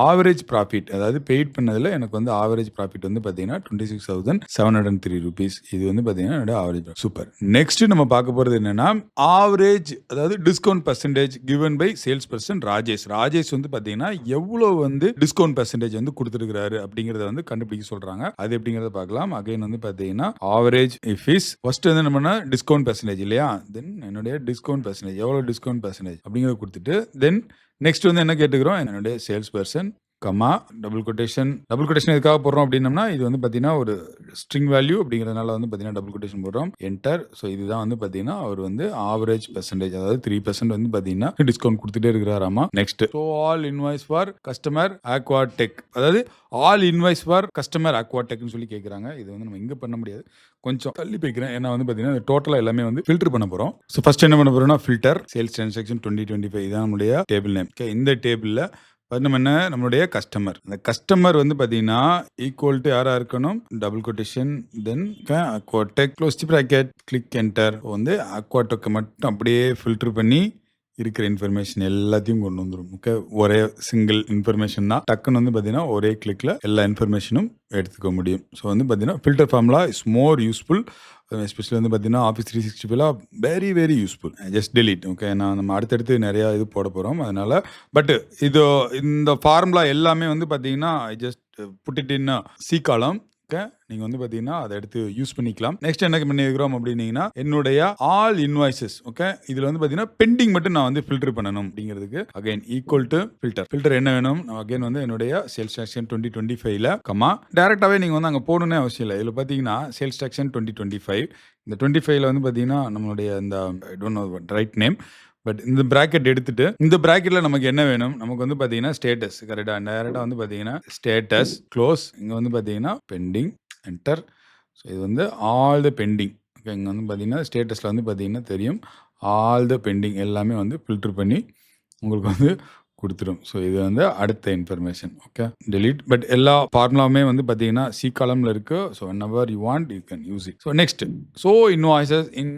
ஆவரேஜ் ப்ராஃபிட் அதாவது பெய்ட் பண்ணதுல எனக்கு வந்து ஆவரேஜ் ப்ராஃபிட் வந்து பாத்தீங்கன்னா ₹26,703. இது வந்து பாத்தீங்கன்னா என்னோட ஆவரேஜ். சூப்பர். நெக்ஸ்ட் நம்ம பார்க்க போறது என்னன்னா ஆவரேஜ் அதாவது discount percentage given by sales person Rajesh வந்து பாத்தீங்கன்னா எவ்வளவு வந்து டிஸ்கவுண்ட் பெர்சன்டேஜ் வந்து கொடுத்திருக்காரு அப்படிங்கறத வந்து கண்டுபிடிக்க சொல்றாங்க. அது எப்படிங்கறத பார்க்கலாம். அகைன் வந்து பாத்தீங்கன்னா ஆவரேஜ் இஃப் இஸ் ஃபர்ஸ்ட் வந்து நம்ம டிஸ்கவுண்ட் பெர்சன்டேஜ் இல்லையா? தென் என்னுடைய டிஸ்கவுண்ட் பெர்சன்டேஜ் எவ்வளவு டிஸ்கவுண்ட் பெர்சன்டேஜ் அப்படிங்கறத கொடுத்துட்டு தென் நெக்ஸ்ட் வந்து என்ன கேட்டுக்கிறோம்? என்னுடைய சேல்ஸ் பர்சன் டபுள் கொட்டேஷன் எதுக்காக போடுறோம் அப்படின்னம்னா இது வந்து பாத்தீங்கன்னா ஒரு ஸ்ட்ரிங் வேல்யூ அப்படிங்கிறதுனால வந்து பாத்தீங்கன்னா டபுள் கொட்டேஷன் போடுறோம். என்டர். ஸோ இதுதான் வந்து பாத்தீங்கன்னா அவர் வந்து ஆவரேஜ் பெர்சன்டேஜ் அதாவது 3% வந்து பாத்தீங்கன்னா டிஸ்கவுண்ட் கொடுத்துட்டே இருக்கிறாராமா. Next so all invoice for customer Aquatech அதாவது ஆல் இன்வாய்ஸ் ஃபார் கஸ்டமர் ஆக்வாடெக்னு சொல்லி கேட்குறாங்க. இது வந்து நம்ம இங்க பண்ண முடியாது. கொஞ்சம் தள்ளி போய்க்கிறேன். ஏன்னா வந்து பாத்தீங்கன்னா டோட்டலா எல்லாமே வந்து ஃபில்டர் பண்ண போறோம். ஸோ ஃபர்ஸ்ட் என்ன பண்ண போறோம்னா ஃபில்டர் சேல்ஸ் டிரான்சாக்ஷன் 2025 இதான் நம்மளுடைய டேபிள் நேம். இந்த டேபிள்ல நம்ம என்ன நம்மளுடைய கஸ்டமர் அந்த கஸ்டமர் வந்து பாத்தீங்கன்னா ஈக்குவல் டு யாரா இருக்கணும்? Double quotation then Aquatech close the bracket click enter. வந்து அக்வாடெக் மட்டும் அப்படியே ஃபில்டர் பண்ணி இருக்கிற இன்ஃபர்மேஷன் எல்லாத்தையும் கொண்டு வந்துடும். ஒரே சிங்கிள் இன்ஃபர்மேஷன் தான் டக்குன்னு வந்து பாத்தீங்கன்னா ஒரே கிளிக்ல எல்லா இன்ஃபர்மேஷனும் எடுத்துக்க முடியும். ஸோ வந்து பாத்தீங்கன்னா filter formula is more useful. Especially வந்து பார்த்தீங்கன்னா office 365 very very useful. Just delete. Okay, நான் நம்ம அடுத்தடுத்து நிறையா இது போட போகிறோம். அதனால பட் இது இந்த ஃபார்முலா எல்லாமே வந்து பார்த்தீங்கன்னா I just put it in C column. நீங்க வந்து பாத்தீங்கன்னா அதை எடுத்து யூஸ் பண்ணிக்கலாம். நெக்ஸ்ட் என்ன பண்ணிருக்கிறோம் அப்படின்னீங்கன்னா என்னுடைய ஆல் இன்வாய்சஸ். ஓகே, இதுல வந்து பாத்தீங்கன்னா பெண்டிங் மட்டும் நான் வந்து ஃபில்டர் பண்ணணும் அப்படிங்கிறதுக்கு அகைன் ஈக்குவல் டு ஃபில்டர் என்ன வேணும்? அகைன் வந்து என்னுடைய சேல்ஸ் டாக்ஸன் 2025ல டைரக்டாவே நீங்க வந்து அங்க போடணும்னே அவசியம் இல்லை. இதுல பாத்தீங்கன்னா சேல்ஸ் டாக்ஸன் 2025 இந்த 25ல வந்து பாத்தீங்கன்னா நம்மளுடைய இந்த I don't know right name but இந்த பிராக்கெட் எடுத்துட்டு இந்த பிராக்கெட்ல நமக்கு என்ன வேணும்? நமக்கு வந்து பாத்தீங்கன்னா ஸ்டேட்டஸ். கரெக்டா? டைரக்டா வந்து பாத்தீங்கன்னா ஸ்டேட்டஸ் க்ளோஸ். இங்க வந்து பாத்தீங்கன்னா பெண்டிங் என்டர். ஸோ இது வந்து ஆல் த பெண்டிங். ஓகே, இங்கே வந்து பார்த்தீங்கன்னா ஸ்டேட்டஸில் வந்து பார்த்தீங்கன்னா தெரியும் ஆல் த பெண்டிங் எல்லாமே வந்து ஃபில்டர் பண்ணி உங்களுக்கு வந்து கொடுத்துரும். ஸோ இது வந்து அடுத்த இன்ஃபர்மேஷன். Okay, delete. பட் எல்லா ஃபார்முலாவுமே வந்து பார்த்தீங்கன்னா சி காலமில் இருக்கு. So whenever you want you can use it. So next so invoices in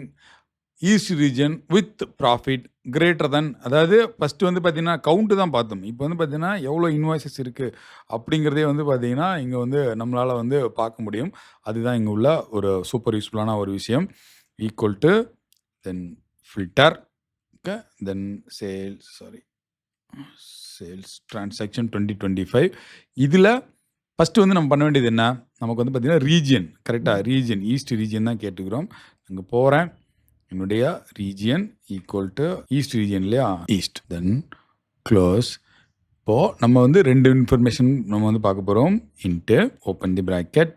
east region with profit greater then அதாவது ஃபர்ஸ்ட் வந்து பார்த்தீங்கன்னா கவுண்ட் தான் பார்த்தோம். இப்போ வந்து பார்த்தீங்கன்னா எவ்வளோ இன்வாய்சஸ் இருக்குது அப்படிங்கிறதே வந்து பார்த்தீங்கன்னா இங்கே வந்து நம்மளால் வந்து பார்க்க முடியும். அதுதான் இங்கே உள்ள ஒரு சூப்பர் யூஸ்ஃபுல்லான ஒரு விஷயம். Equal to then filter. Okay, then sales transaction 2025 இதில் ஃபர்ஸ்ட் வந்து நம்ம பண்ண வேண்டியது என்ன? நமக்கு வந்து பார்த்தீங்கன்னா ரீஜியன் கரெக்ட்டா? ரீஜியன் ஈஸ்ட் ரீஜியன் தான் கேட்டுக்கிறோம். அங்க போறேன். என்னுடைய region equal to east region இல்லையா? ஈஸ்ட். Then close. இப்போ நம்ம வந்து 2 இன்ஃபர்மேஷன் நம்ம வந்து பார்க்க போறோம். இன்ட்டு ஓப்பன் தி பிராக்கெட்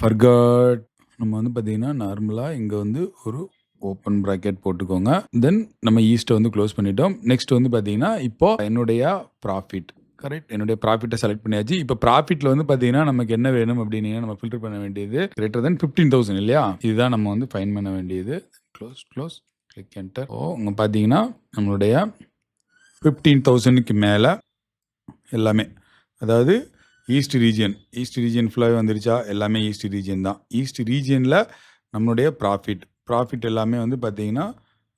ஃபர்காட் நம்ம வந்து பார்த்தீங்கன்னா நார்மலா இங்க வந்து ஒரு ஓப்பன் பிராக்கெட் போட்டுக்கோங்க. தென் நம்ம ஈஸ்ட்டை வந்து க்ளோஸ் பண்ணிட்டோம். நெக்ஸ்ட் வந்து பார்த்தீங்கன்னா இப்போ என்னுடைய ப்ராஃபிட் கரெக்ட். என்னுடைய ப்ராஃபிட்டை செலக்ட் பண்ணியாச்சு. இப்போ ப்ராஃபிட்ல வந்து பார்த்தீங்கன்னா நமக்கு என்ன வேணும் அப்படின்னு நம்ம ஃபில்டர் பண்ண வேண்டியது கிரேட்டர் தென் 15,000 இல்லையா? இதுதான் நம்ம வந்து ஃபைண்ட் பண்ண வேண்டியது. Close click enter. இங்கே பார்த்தீங்கன்னா நம்மளுடைய 15,000க்கு மேலே எல்லாமே அதாவது ஈஸ்ட் ரீஜியன் ஃபுல்லாகவே வந்துருச்சா? எல்லாமே ஈஸ்ட் ரீஜியன் தான். ஈஸ்ட் ரீஜியனில் நம்மளுடைய ப்ராஃபிட் எல்லாமே வந்து பார்த்தீங்கன்னா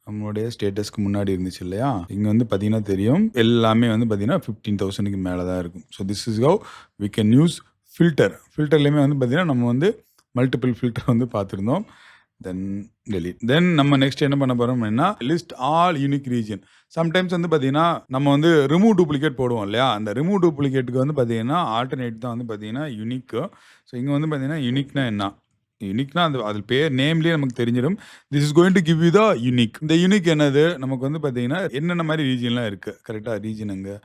நம்மளுடைய ஸ்டேட்டஸ்க்கு முன்னாடி இருந்துச்சு இல்லையா? இங்கே வந்து பார்த்தீங்கன்னா தெரியும் எல்லாமே வந்து பார்த்தீங்கன்னா 15,000க்கு மேலே தான் இருக்கும். So this is how we can use ஃபில்டர்லேயுமே வந்து பார்த்தீங்கன்னா நம்ம வந்து மல்டிபிள் ஃபில்டர் வந்து பார்த்துருந்தோம். தென் டெலிட். தென் நம்ம நெக்ஸ்ட் என்ன பண்ண போறோம் அப்படின்னா list all unique region. Sometimes வந்து பார்த்தீங்கன்னா நம்ம வந்து ரிமூவ் டூப்ளிகேட் போடுவோம் இல்லையா? அந்த ரிமூவ் டூப்ளிகேட்டுக்கு வந்து பார்த்தீங்கன்னா ஆல்டர்னேட் தான் வந்து பார்த்தீங்கன்னா யூனிக். ஸோ இங்கே வந்து பார்த்தீங்கன்னா யூனிக்னா என்ன? யூனிக்னா அது பேர் நேம்லேயே நமக்கு தெரிஞ்சிடும். This is going to give you the unique. இந்த யூனிக் என்னது? நமக்கு வந்து பார்த்தீங்கன்னா என்னென்ன மாதிரி ரீஜன்லாம் இருக்குது கரெக்டாக? ரீஜன் அங்கே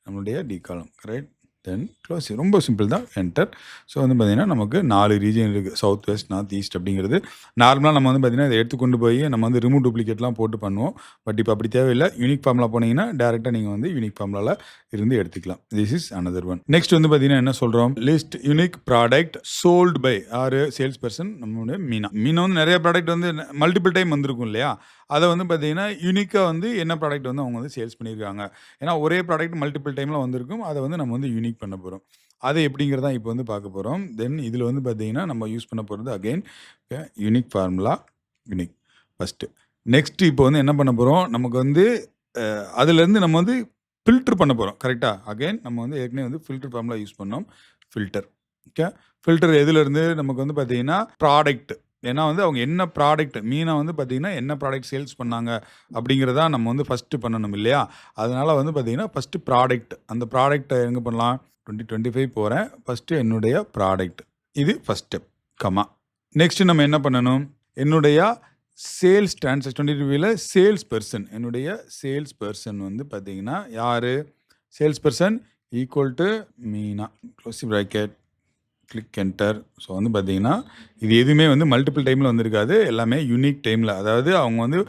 நம்மளுடைய டி காலம் கரெக்ட். தென் க்ளோஸ். ரொம்ப சிம்பிள் தான். என்டர். ஸோ வந்து பார்த்தீங்கன்னா நமக்கு 4 ரீஜன் இருக்குது. சவுத் வெஸ்ட் நார்த் ஈஸ்ட் அப்படிங்கிறது. நார்மலாக நம்ம வந்து பார்த்தீங்கன்னா இதை எடுத்துக்கொண்டு போய் நம்ம வந்து ரிமூவ் டூப்ளிகேட்லாம் போட்டு பண்ணுவோம். பட் இப்போ அப்படி தேவையில்லை. யூனிக் ஃபார்முலா போனீங்கன்னா டேரெக்டாக நீங்கள் வந்து யூனிக் ஃபார்முலாவில் இருந்து எடுத்துக்கலாம். This is another one. Next வந்து பார்த்தீங்கன்னா என்ன சொல்கிறோம்? List unique product sold by ஆறு சேல்ஸ் பர்சன் நம்மளுடைய மீனா வந்து நிறைய ப்ராடக்ட் வந்து மல்டிபிள் டைம் வந்திருக்கும் இல்லையா? அதை வந்து பார்த்தீங்கன்னா யூனிக்காக வந்து என்ன ப்ராடக்ட் வந்து அவங்க வந்து சேல்ஸ் பண்ணியிருக்காங்க. ஏன்னா ஒரே ப்ராடக்ட் மல்டிபிள் டைமில் வந்திருக்கும். அதை வந்து நம்ம வந்து யூனிக் பண்ண போகிறோம். அது எப்படிங்கிறதா இப்போ வந்து பார்க்க போகிறோம். தென் இதில் வந்து பார்த்தீங்கன்னா நம்ம யூஸ் பண்ண போகிறது again unique formula unique first. Next இப்போ வந்து என்ன பண்ண போகிறோம்? நமக்கு வந்து அதுலேருந்து நம்ம வந்து ஃபில்டர் பண்ண போகிறோம் கரெக்டாக? அகைன் நம்ம வந்து ஏற்கனவே வந்து ஃபில்டர் ஃபார்முலா யூஸ் பண்ணோம். Filter okay. ஃபில்டர் எதுலேருந்து நமக்கு வந்து பார்த்தீங்கன்னா ப்ராடக்ட். ஏன்னா வந்து அவங்க என்ன ப்ராடக்ட் மீனா வந்து பார்த்தீங்கன்னா என்ன ப்ராடக்ட் சேல்ஸ் பண்ணாங்க அப்படிங்கிறதா நம்ம வந்து ஃபஸ்ட்டு பண்ணணும் இல்லையா? அதனால் வந்து பார்த்தீங்கன்னா ஃபஸ்ட்டு ப்ராடக்ட். அந்த ப்ராடக்ட்டை எங்கே பண்ணலாம்? 2025 போகிறேன். ஃபஸ்ட்டு என்னுடைய ப்ராடக்ட். இது ஃபஸ்ட் ஸ்டெப் கமா. நெக்ஸ்ட்டு நம்ம என்ன பண்ணணும்? என்னுடைய சேல்ஸ் டிரான்சாக்ஷன் 2025ல சேல்ஸ் பர்சன். என்னுடைய சேல்ஸ் பர்சன் வந்து பார்த்தீங்கன்னா யார்? Sales person equal to Meena. Close bracket click enter. So வந்து பார்த்தீங்கன்னா இது எதுவுமே வந்து மல்டிபிள் டைமில் வந்திருக்காது. எல்லாமே யூனிக் டைமில். அதாவது அவங்க வந்து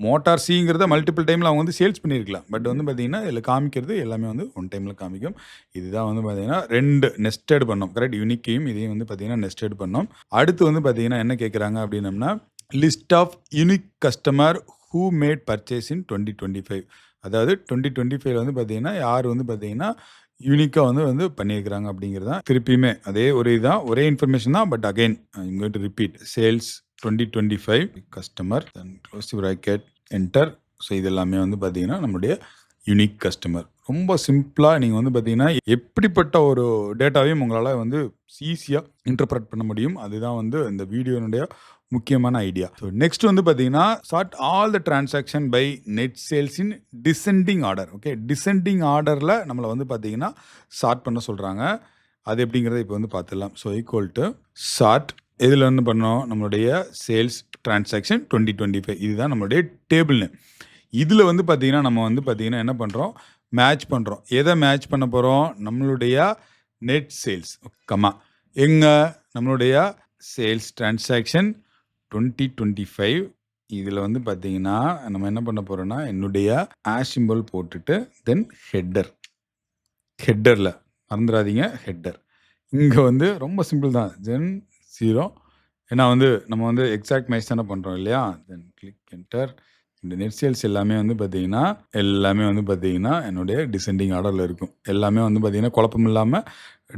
மோட்டார் சிங்கிறத மல்டிபிள் டைமில் அவங்க வந்து சேல்ஸ் பண்ணியிருக்கலாம். பட் வந்து பார்த்தீங்கன்னா இதில் காமிக்கிறது எல்லாமே வந்து ஒன் டைமில் காமிக்கும். இதுதான் வந்து பார்த்தீங்கன்னா 2 நெஸ்டட் பண்ணோம் கரெக்ட். யூனிக்கையும் இதையும் வந்து பார்த்தீங்கன்னா நெஸ்டட் பண்ணோம். அடுத்து வந்து பார்த்தீங்கன்னா என்ன கேட்குறாங்க அப்படின்னம்னா list of unique customer who made purchase in 2025. அதாவது 2025 வந்து பார்த்தீங்கன்னா யார் வந்து பார்த்தீங்கன்னா யூனிக்காக வந்து பண்ணியிருக்கிறாங்க அப்படிங்கிறது தான். திருப்பியுமே அதே ஒரு இதுதான், ஒரே இன்ஃபர்மேஷன் தான். But again I'm going to repeat. Sales 2025 customer then close bracket enter. So இது எல்லாமே வந்து பார்த்தீங்கன்னா நம்மளுடைய யூனிக் கஸ்டமர். ரொம்ப சிம்பிளாக நீங்கள் வந்து பார்த்தீங்கன்னா எப்படிப்பட்ட ஒரு டேட்டாவையும் உங்களால் வந்து ஈஸியாக இன்டர்பிரட் பண்ண முடியும். அதுதான் வந்து இந்த வீடியோனுடைய முக்கியமான ஐடியா. ஸோ நெக்ஸ்ட் வந்து பார்த்தீங்கன்னா sort all the transaction by net sales in descending order. Okay, descending ஆர்டரில் நம்மளை வந்து பார்த்தீங்கன்னா சார்ட் பண்ண சொல்கிறாங்க. அது எப்படிங்கிறத இப்போ வந்து பார்த்துடலாம். ஸோ ஈக்குவல் டு சார்ட் இதில் வந்து பண்ணோம் நம்மளுடைய சேல்ஸ் டிரான்சாக்ஷன் 2025. இதுதான் நம்மளுடைய டேபிள் நேம். இதில் வந்து பார்த்தீங்கன்னா நம்ம வந்து பார்த்தீங்கன்னா என்ன பண்ணுறோம்? மேட்ச் பண்ணுறோம். எதை மேட்ச் பண்ண போகிறோம்? நம்மளுடைய நெட் சேல்ஸ் கமா எங்கே நம்மளுடைய சேல்ஸ் டிரான்சாக்ஷன் 2025. இதில் வந்து பார்த்தீங்கன்னா நம்ம என்ன பண்ண போகிறோன்னா என்னுடைய ஆஷ் சிம்பல் போட்டுட்டு தென் ஹெட்டரில் மறந்துடாதீங்க ஹெட்டர். இங்கே வந்து ரொம்ப சிம்பிள் தான். தென் 0. ஏன்னா வந்து நம்ம வந்து எக்ஸாக்ட் மேட்ச் தானே பண்ணுறோம் இல்லையா? தென் கிளிக் என்டர். இந்த நெட் சேல்ஸ் எல்லாமே வந்து பார்த்தீங்கன்னா என்னுடைய டிசெண்டிங் ஆர்டரில் இருக்கும். எல்லாமே வந்து பார்த்தீங்கன்னா குழப்பம் இல்லாமல்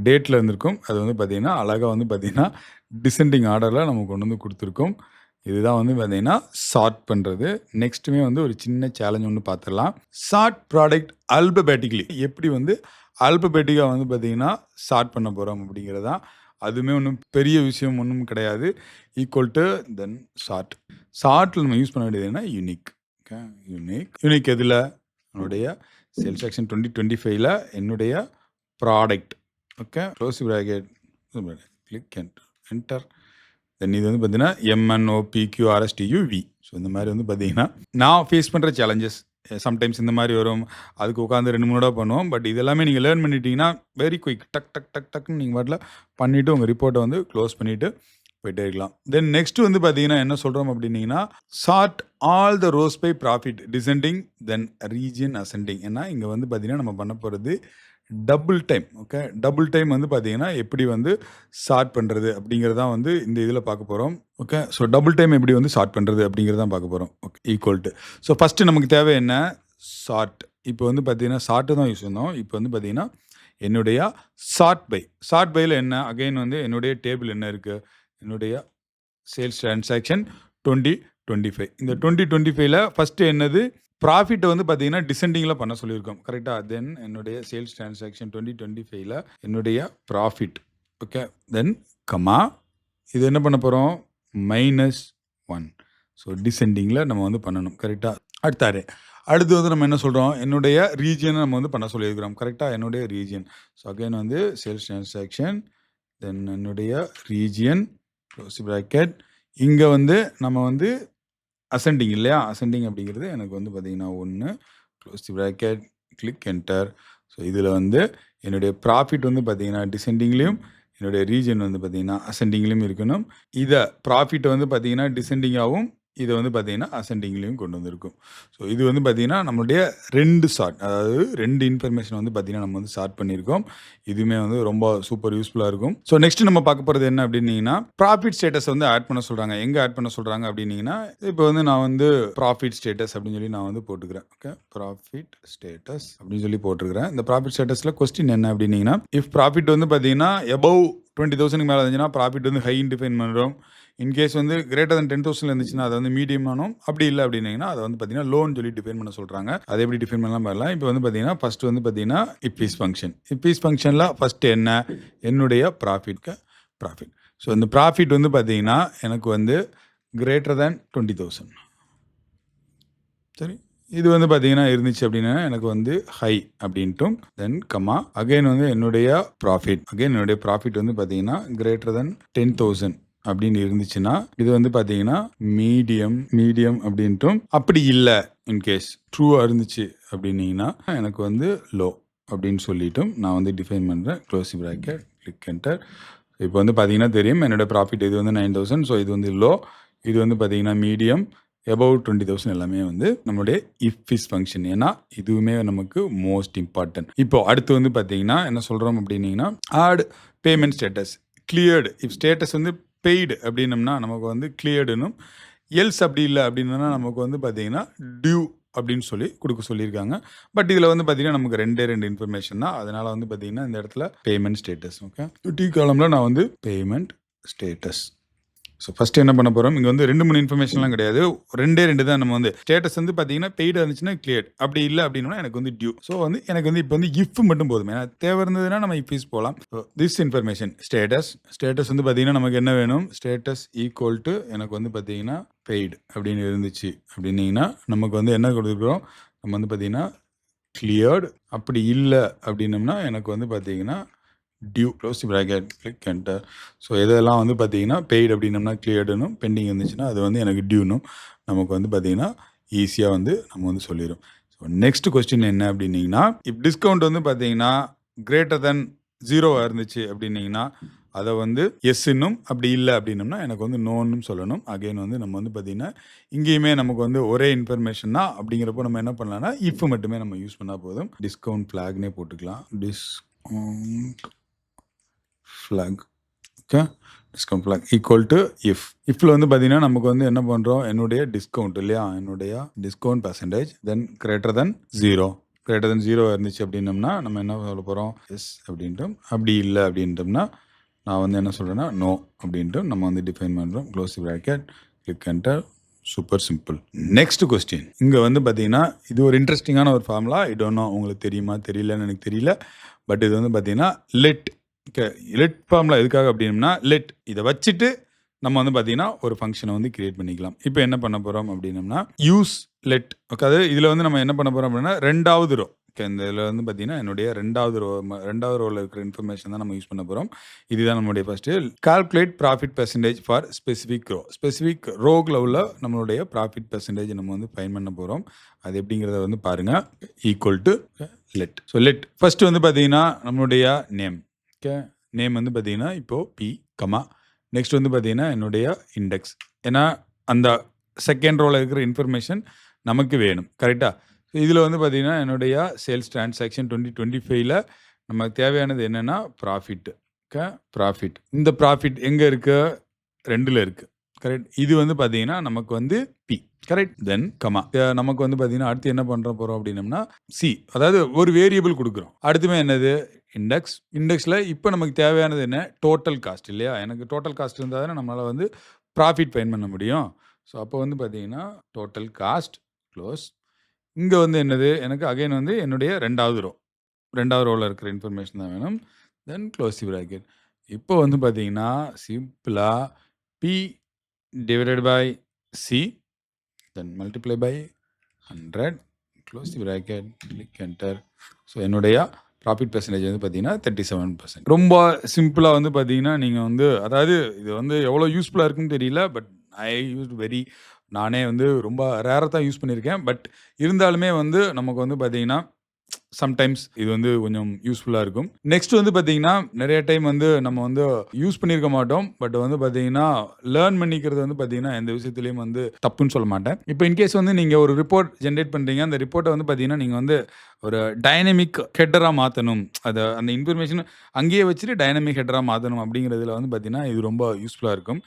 டேட்டில் இருந்திருக்கும். அது வந்து பார்த்தீங்கன்னா அழகாக வந்து பார்த்தீங்கன்னா டிசெண்டிங் ஆர்டரில் நம்ம கொண்டு வந்து கொடுத்துருக்கோம். இதுதான் வந்து பார்த்தீங்கன்னா சார்ட் பண்ணுறது. நெக்ஸ்ட்டுமே வந்து ஒரு சின்ன சேலஞ்ச் ஒன்று பார்த்துடலாம். சார்ட் ப்ராடக்ட் ஆல்பபேட்டிக்கலி எப்படி வந்து ஆல்பபேட்டிக்காக வந்து பார்த்தீங்கன்னா சார்ட் பண்ண போகிறோம் அப்படிங்கிறதான். அதுவுமே ஒன்றும் பெரிய விஷயம் ஒன்றும் கிடையாது. ஈக்குவல் டு தென் சார்ட்டில் நம்ம யூஸ் பண்ண வேண்டியது என்ன? யூனிக். ஓகே, யூனிக் எதில்? என்னுடைய சேல்ஸ் செக்ஷன் 2025ல என்னுடைய product. Okay, close bracket click enter. Then இது வந்து பார்த்தீங்கன்னா MNOPQRSTUV. ஸோ இந்த மாதிரி வந்து பார்த்தீங்கன்னா நான் ஃபேஸ் பண்ணுற சேலஞ்சஸ் சம்டைம்ஸ் இந்த மாதிரி வரும். அதுக்கு உட்காந்து 2 3 தடவை பண்ணுவோம். பட் இது எல்லாமே நீங்கள் லேர்ன் பண்ணிட்டீங்கன்னா வெரி குயிக் டக்குன்னு நீங்கள் பாட்டில் பண்ணிவிட்டு உங்கள் ரிப்போர்ட்டை வந்து க்ளோஸ் பண்ணிவிட்டு போயிட்டே இருக்கலாம். தென் நெக்ஸ்ட் வந்து பார்த்தீங்கன்னா என்ன சொல்கிறோம் அப்படின்னீங்கன்னா sort all the rows by profit descending then region ascending. ஏன்னா இங்கே வந்து பார்த்தீங்கன்னா நம்ம பண்ண போகிறது double time. Okay, double time வந்து பார்த்தீங்கன்னா எப்படி வந்து சார்ட் பண்ணுறது அப்படிங்கிறதான் வந்து இந்த இதில் பார்க்க போகிறோம். ஓகே, ஸோ டபுள் டைம் எப்படி வந்து சார்ட் பண்ணுறது அப்படிங்கிறதான் பார்க்க போகிறோம். Okay, equal to. So first நமக்கு தேவை என்ன? சார்ட். இப்போ வந்து பார்த்தீங்கன்னா சார்ட்டு தான் யூஸ் பண்ணோம். இப்போ வந்து பார்த்தீங்கன்னா என்னுடைய சார்ட் பையில் என்ன அகைன் வந்து என்னுடைய டேபிள் என்ன இருக்குது? என்னுடைய சேல்ஸ் டிரான்சாக்ஷன் 2025. இந்த 2025ல் ஃபஸ்ட்டு என்னது? ப்ராஃபிட்டை வந்து பார்த்தீங்கன்னா டிசெண்டிங்கில் பண்ண சொல்லியிருக்கோம். கரெக்டாக? தென் என்னுடைய சேல்ஸ் டிரான்சாக்ஷன் 2025ல் என்னுடைய ப்ராஃபிட். ஓகே, தென் கமா இது என்ன பண்ண போகிறோம்? -1. ஸோ டிசெண்டிங்கில் நம்ம வந்து பண்ணணும். கரெக்டாக? அடுத்து வந்து நம்ம என்ன சொல்கிறோம்? என்னுடைய ரீஜியனை நம்ம வந்து பண்ண சொல்லியிருக்கிறோம். கரெக்டாக? என்னுடைய ரீஜியன். ஸோ அகைன் வந்து சேல்ஸ் டிரான்சாக்ஷன் தென் என்னுடைய ரீஜியன் க்ளோஸ் ப்ராக்கெட். இங்கே வந்து நம்ம வந்து அசெண்டிங் இல்லையா? அசெண்டிங் அப்படிங்கிறது எனக்கு வந்து பார்த்தீங்கன்னா 1 close bracket click enter. So இதில் வந்து என்னுடைய ப்ராஃபிட் வந்து பார்த்தீங்கன்னா டிசெண்டிங்லேயும் என்னுடைய ரீஜன் வந்து பார்த்தீங்கன்னா அசெண்டிங்லேயும் இருக்கணும். இதை ப்ராஃபிட்டை வந்து பார்த்தீங்கன்னா டிசெண்டிங்காகவும் இதை வந்து பார்த்தீங்கன்னா அசெண்டிங்லேயும் கொண்டு வந்திருக்கும். ஸோ இது வந்து பார்த்தீங்கன்னா நம்மளுடைய 2 சார்ட், அதாவது 2 இன்ஃபர்மேஷன் வந்து பார்த்தீங்கன்னா நம்ம வந்து சார்ட் பண்ணியிருக்கோம். இதுவுமே வந்து ரொம்ப சூப்பர் யூஸ்ஃபுல்லாக இருக்கும். ஸோ நெக்ஸ்ட் நம்ம பார்க்க போகிறது என்ன அப்படின்னீங்கன்னா ப்ராஃபிட் ஸ்டேட்டஸ் வந்து ஆட் பண்ண சொல்கிறாங்க. எங்கே ஆட் பண்ண சொல்கிறாங்க அப்படின்னீங்கன்னா இப்போ வந்து நான் வந்து ப்ராஃபிட் ஸ்டேட்டஸ் அப்படின்னு சொல்லி நான் வந்து போட்டுக்கிறேன். ஓகே, ப்ராஃபிட் ஸ்டேட்டஸ் அப்படின்னு சொல்லி போட்டுருக்கிறேன். இந்த ப்ராஃபிட் ஸ்டேட்டஸில் கொஸ்டின் என்ன அப்படின்னீங்கன்னா இஃப் ப்ராஃபிட் வந்து பார்த்தீங்கன்னா எபவ் 20,000 மேலே இருந்துச்சுன்னா ப்ராஃபிட் வந்து ஹைன்னு டிஃபைன் பண்ணுறோம். இன்கேஸ் வந்து கிரேட்டர் than 10,000 இருந்துச்சுன்னா அதை வந்து மீடியம் ஆனும். அப்படி இல்லை அப்படின்னீங்கன்னா அதை வந்து பார்த்தீங்கன்னா லோன் சொல்லி டிஃபைன் பண்ண சொல்கிறாங்க. அதை எப்படி டிஃபைன் பண்ணலாம் பாருலாம். இப்போ வந்து பார்த்தீங்கன்னா ஃபர்ஸ்ட் வந்து பார்த்தீங்கன்னா இப்பீஸ் ஃபங்க்ஷனில் ஃபர்ஸ்ட் என்ன? என்னுடைய ப்ராஃபிட். ஸோ இந்த ப்ராஃபிட் வந்து பார்த்தீங்கன்னா எனக்கு வந்து கிரேட்டர் than 20,000. சரி, இது வந்து பார்த்தீங்கன்னா இருந்துச்சு அப்படின்னா எனக்கு வந்து ஹை அப்படின்ட்டும் தென் கமா அகைன் வந்து என்னுடைய ப்ராஃபிட் வந்து பார்த்தீங்கன்னா கிரேட்டர் than 10,000 அப்படின்னு இருந்துச்சுன்னா இது வந்து பார்த்தீங்கன்னா மீடியம் அப்படின்ட்டும். அப்படி இல்லை இன்கேஸ் ட்ரூவாக இருந்துச்சு அப்படின்னீங்கன்னா எனக்கு வந்து லோ அப்படின்னு சொல்லிட்டும் நான் வந்து டிஃபைன் பண்ணுறேன். Close bracket click enter. இப்போ வந்து பார்த்தீங்கன்னா தெரியும் என்னோட ப்ராஃபிட் இது வந்து 9,000. ஸோ இது வந்து லோ, இது வந்து பார்த்தீங்கன்னா மீடியம், above 20,000 எல்லாமே வந்து நம்மளுடைய இஃபிஸ் ஃபங்க்ஷன். ஏன்னா இதுவுமே நமக்கு மோஸ்ட் இம்பார்ட்டன்ட். இப்போ அடுத்து வந்து பார்த்தீங்கன்னா என்ன சொல்கிறோம் அப்படின்னீங்கன்னா add payment status cleared. If status வந்து பெய்டு அப்படின்னம்னா நமக்கு வந்து கிளியர்டுனும், எல்ஸ் அப்படி இல்லை அப்படின்னா நமக்கு வந்து பார்த்தீங்கன்னா டியூ அப்படின்னு சொல்லி கொடுக்க சொல்லியிருக்காங்க. பட் இதில் வந்து பார்த்தீங்கன்னா நமக்கு 2 இன்ஃபர்மேஷன் தான். அதனால் வந்து பார்த்தீங்கன்னா இந்த இடத்துல பேமெண்ட் ஸ்டேட்டஸ். ஓகே, டி காலமில் நான் வந்து பேமெண்ட் ஸ்டேட்டஸ். ஸோ ஃபஸ்ட்டு என்ன பண்ண போகிறோம்? இங்கே வந்து 2 3 இன்ஃபர்மேஷன்லாம் கிடையாது. 2 தான் நம்ம வந்து ஸ்டேட்டஸ் வந்து பார்த்தீங்கன்னா பெய்டாக இருந்துச்சுன்னா கிளியர்ட், அப்படி இல்லை அப்படின்னா எனக்கு வந்து டியூ. ஸோ வந்து எனக்கு வந்து இப்போ வந்து இஃப் மட்டும் போதும். ஏன்னா தேவை இருந்ததுன்னா நம்ம இஃப் போகலாம். ஸோ திஸ் இன்ஃபர்மேஷன் ஸ்டேட்டஸ் வந்து பார்த்தீங்கன்னா நமக்கு என்ன வேணும்? ஸ்டேட்டஸ் ஈக்குவல் டு எனக்கு வந்து பார்த்தீங்கன்னா பெய்டு அப்படின்னு இருந்துச்சு அப்படின்னீங்கன்னா நமக்கு வந்து என்ன கொடுத்துருக்குறோம்? நம்ம வந்து பார்த்தீங்கன்னா கிளியர்டு. அப்படி இல்லை அப்படின்னம்னா எனக்கு வந்து பார்த்தீங்கன்னா due. Close bracket click enter. So இதெல்லாம் வந்து பார்த்தீங்கன்னா பெய்டு அப்படின்னம்னா கிளியர்டுனும், பெண்டிங் இருந்துச்சுன்னா அது வந்து எனக்கு டியூனும் நமக்கு வந்து பார்த்தீங்கன்னா ஈஸியாக வந்து நம்ம வந்து சொல்லிடும். ஸோ நெக்ஸ்ட் கொஸ்டின் என்ன அப்படின்னீங்கன்னா இப் டிஸ்கவுண்ட் வந்து பார்த்தீங்கன்னா கிரேட்டர் than 0 இருந்துச்சு அப்படின்னீங்கன்னா அதை வந்து எஸ்ன்னும், அப்படி இல்லை அப்படின்னம்னா எனக்கு வந்து நோன்னு சொல்லணும். அகைன் வந்து நம்ம வந்து பார்த்தீங்கன்னா இங்கேயுமே நமக்கு வந்து ஒரே இன்ஃபர்மேஷன் தான். அப்படிங்கிறப்போ நம்ம என்ன பண்ணலாம்னா இஃப் மட்டுமே நம்ம யூஸ் பண்ணால் போதும். டிஸ்கவுண்ட் ஃப்ளாக்னே போட்டுக்கலாம். Discount flag. Okay, discount flag equal to இஃப்ல வந்து பார்த்தீங்கன்னா நமக்கு வந்து என்ன பண்ணுறோம்? என்னுடைய டிஸ்கவுண்ட் இல்லையா? என்னுடைய டிஸ்கவுண்ட் பர்சன்டேஜ் தென் கிரேட்டர் than 0 இருந்துச்சு அப்படின்னம்னா நம்ம என்ன சொல்ல போகிறோம்? எஸ் அப்படின்ட்டு. அப்படி இல்லை அப்படின்ட்டோம்னா நான் வந்து என்ன சொல்கிறேன்னா நோ அப்படின்ட்டு நம்ம வந்து டிஃபைன் பண்ணுறோம். Close bracket click enter. Super simple. Next question இங்கே வந்து பார்த்தீங்கன்னா இது ஒரு இன்ட்ரெஸ்டிங்கான ஒரு ஃபார்முலா. ஐ டோன்ட் நோ உங்களுக்கு தெரியுமா தெரியலன்னு எனக்கு தெரியல. பட் இது வந்து பார்த்தீங்கன்னா லெட் ஃபார்முலா எதுக்காக அப்படின்னா இதை வச்சுட்டு நம்ம வந்து பார்த்தீங்கன்னா ஒரு ஃபங்க்ஷனை வந்து கிரியேட் பண்ணிக்கலாம். இப்போ என்ன பண்ண போகிறோம் அப்படின்னம்னா யூஸ் லெட். ஓகே, அது இதில் வந்து நம்ம என்ன பண்ண போகிறோம் அப்படின்னா 2வது ரோ இந்த இதில் வந்து பார்த்தீங்கன்னா என்னுடைய ரெண்டாவது ரோவில் இருக்கிற இன்ஃபர்மேஷன் தான் நம்ம யூஸ் பண்ண போகிறோம். இதுதான் நம்மளுடைய first calculate profit percentage for specific ரோவில் உள்ள நம்மளுடைய ப்ராஃபிட் பெர்சன்டேஜ் நம்ம வந்து ஃபைன் பண்ண போகிறோம். அது எப்படிங்கிறத வந்து பாருங்கள். Equal to let. So let first வந்து பார்த்தீங்கன்னா நம்மளுடைய நேம். ஓகே, நேம் வந்து பார்த்தீங்கன்னா இப்போது பி கமா நெக்ஸ்ட் வந்து பார்த்தீங்கன்னா என்னுடைய இண்டெக்ஸ். ஏன்னா அந்த செகண்ட் ரோவில் இருக்கிற இன்ஃபர்மேஷன் நமக்கு வேணும். கரெக்டாக? ஸோ இதில் வந்து பார்த்தீங்கன்னா என்னுடைய சேல்ஸ் டிரான்சாக்ஷன் 2025 நமக்கு தேவையானது என்னென்னா ப்ராஃபிட். Okay, profit. இந்த ப்ராஃபிட் எங்கே இருக்கு? 2ல் இருக்குது. கரெக்ட். இது வந்து பார்த்தீங்கன்னா நமக்கு வந்து பி. கரெக்ட். தென் கமா நமக்கு வந்து பார்த்தீங்கன்னா அடுத்து என்ன பண்ணுற போகிறோம் அப்படின்னம்னா சி, அதாவது ஒரு வேரியபிள் கொடுக்குறோம். அடுத்துமே என்னது? இண்டெக்ஸ். இண்டெக்ஸில் இப்போ நமக்கு தேவையானது என்ன? டோட்டல் காஸ்ட் இல்லையா? எனக்கு டோட்டல் காஸ்ட் இருந்தால் தானே நம்மளால் வந்து ப்ராஃபிட் ஃபைண்ட் பண்ண முடியும். ஸோ அப்போ வந்து பார்த்தீங்கன்னா டோட்டல் காஸ்ட் க்ளோஸ். இங்கே வந்து என்னது? எனக்கு அகைன் வந்து என்னுடைய ரெண்டாவது ரோவில் இருக்கிற இன்ஃபர்மேஷன் தான் வேணும். Then close the bracket. இப்போ வந்து பார்த்தீங்கன்னா சிம்பிளாக B divided by C then multiply by 100 close the bracket click enter. So என்னுடைய ப்ராஃபிட் பெர்சன்டேஜ் வந்து பார்த்தீங்கன்னா 37%. ரொம்ப சிம்பிளாக வந்து பார்த்தீங்கன்னா நீங்கள் வந்து அதாவது இது வந்து எவ்வளோ யூஸ்ஃபுல்லாக இருக்குன்னு தெரியல. பட் ஐ யூஸ் நானே வந்து ரொம்ப ரேராக தான் யூஸ் பண்ணியிருக்கேன். பட் இருந்தாலுமே வந்து நமக்கு வந்து பார்த்தீங்கன்னா சம்டைம்ஸ் இது வந்து கொஞ்சம் யூஸ்ஃபுல்லாக இருக்கும். நெக்ஸ்ட் வந்து பார்த்தீங்கன்னா நிறைய டைம் வந்து நம்ம வந்து யூஸ் பண்ணியிருக்க மாட்டோம். பட் வந்து பார்த்தீங்கன்னா லேர்ன் பண்ணிக்கிறது வந்து பார்த்தீங்கன்னா எந்த விஷயத்துலையும் வந்து தப்புன்னு சொல்ல மாட்டேன். இப்போ இன்கேஸ் வந்து நீங்கள் ஒரு ரிப்போர்ட் ஜென்ரேட் பண்ணுறீங்க. அந்த ரிப்போர்ட்டை வந்து பார்த்தீங்கன்னா நீங்கள் வந்து ஒரு டைனமிக் ஹெட்டராக மாற்றணும். அதை அந்த இன்ஃபர்மேஷன் அங்கேயே வச்சுட்டு டைனமிக் ஹெட்டராக மாற்றணும் அப்படிங்கிறதுல வந்து பார்த்தீங்கன்னா இது ரொம்ப யூஸ்ஃபுல்லாக இருக்கும்.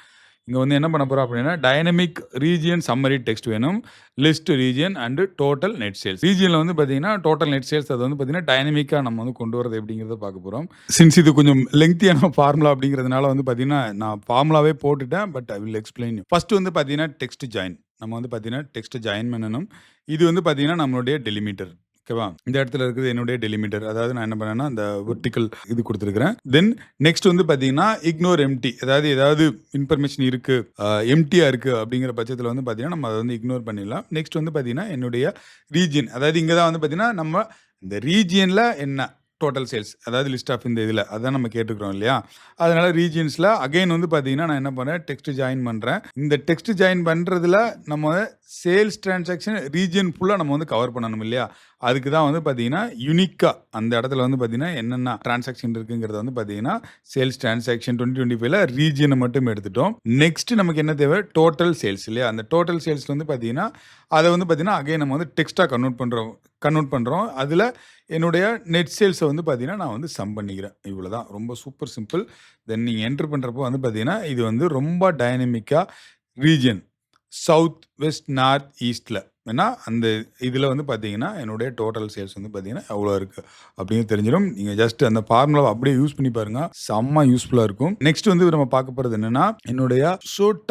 இங்கே வந்து என்ன பண்ண போகிறோம் அப்படின்னா டைனமிக் ரீஜியன் சம்மரி டெக்ஸ்ட் வேணும். List region and total net sales. ரீஜியனில் வந்து பார்த்தீங்கன்னா டோட்டல் நெட் சேல்ஸ் அது வந்து பார்த்தீங்கன்னா டைனமிக்காக நம்ம வந்து கொண்டு வரது எப்படிங்கிறத பார்க்க போகிறோம். சின்ஸ் இது கொஞ்சம் லெங்க்தியான ஃபார்முலா அப்படிங்கிறதுனால வந்து பார்த்தீங்கன்னா நான் ஃபார்முலாவே போட்டுட்டேன். But I will explain. First வந்து பார்த்தீங்கன்னா டெக்ஸ்ட் ஜாயின். நம்ம வந்து பார்த்தீங்கன்னா டெக்ஸ்ட் ஜாயின் பண்ணணும். இது வந்து பார்த்தீங்கன்னா நம்மளுடைய டெலிமீட்டர். ஓகேவா? இந்த இடத்துல இருக்குது என்னுடைய டெலிமீட்டர். அதாவது நான் என்ன பண்ணேன்னா அந்த வெர்டிக்கல் இது கொடுத்துருக்கிறேன். தென் நெக்ஸ்ட் வந்து பார்த்தீங்கன்னா இக்னோர் எம்டி. அதாவது ஏதாவது இன்ஃபர்மேஷன் இருக்குது எம்டியாக இருக்குது அப்படிங்கிற பட்சத்தில் வந்து பார்த்தீங்கன்னா நம்ம அதை வந்து இக்னோர் பண்ணிடலாம். நெக்ஸ்ட் வந்து பார்த்தீங்கன்னா என்னுடைய ரீஜியன். அதாவது இங்கே தான் வந்து பார்த்தீங்கன்னா நம்ம இந்த ரீஜியனில் என்ன டோட்டல் சேல்ஸ், அதாவது லிஸ்ட் ஆஃப் இந்த இதில் அதான் நம்ம கேட்டுக்கிறோம் இல்லையா? அதனால ரீஜியன்ஸில் அகைன் வந்து பார்த்தீங்கன்னா நான் என்ன பண்ணுறேன்? டெக்ஸ்ட் ஜாயின் பண்ணுறேன். இந்த டெக்ஸ்ட் ஜாயின் பண்ணுறதுல நம்ம சேல்ஸ் டிரான்சாக்ஷன் ரீஜியன் ஃபுல்லாக நம்ம வந்து கவர் பண்ணணும் இல்லையா? அதுக்கு தான் வந்து பார்த்தீங்கன்னா யூனிக்காக அந்த இடத்துல வந்து பார்த்தீங்கன்னா என்னென்ன டிரான்சாக்ஷன் இருக்குங்கிறத வந்து பார்த்தீங்கன்னா சேல்ஸ் டிரான்சாக்ஷன் 2025 ரீஜியனை மட்டும் எடுத்துட்டோம். நெக்ஸ்ட் நமக்கு என்ன தேவை? டோட்டல் சேல்ஸ் இல்லையா? அந்த டோட்டல் சேல்ஸ் வந்து பார்த்தீங்கன்னா அதை வந்து பார்த்தீங்கன்னா அகைன் நம்ம வந்து டெக்ஸ்ட்டாக கன்வெர்ட் பண்ணுறோம். அதில் என்னுடைய நெட் சேல்ஸை வந்து பார்த்தீங்கன்னா நான் வந்து சம் பண்ணிக்கிறேன். இவ்வளோ தான், ரொம்ப சூப்பர் சிம்பிள். தென் நீங்கள் என்ட்ரு பண்ணுறப்போ வந்து பார்த்தீங்கன்னா இது வந்து ரொம்ப டைனமிக்காக ரீஜியன் சவுத் வெஸ்ட் நார்த் ஈஸ்ட்டில் ஏன்னா அந்த இதில் வந்து பார்த்தீங்கன்னா என்னுடைய டோட்டல் சேல்ஸ் வந்து பார்த்தீங்கன்னா எவ்வளோ இருக்குது அப்படின்னு தெரிஞ்சிடும். நீங்கள் ஜஸ்ட் அந்த ஃபார்முலாவை அப்படியே யூஸ் பண்ணி பாருங்கள், செம்ம யூஸ்ஃபுல்லாக இருக்கும். நெக்ஸ்ட் வந்து நம்ம பார்க்க போகிறது என்னென்னா என்னுடைய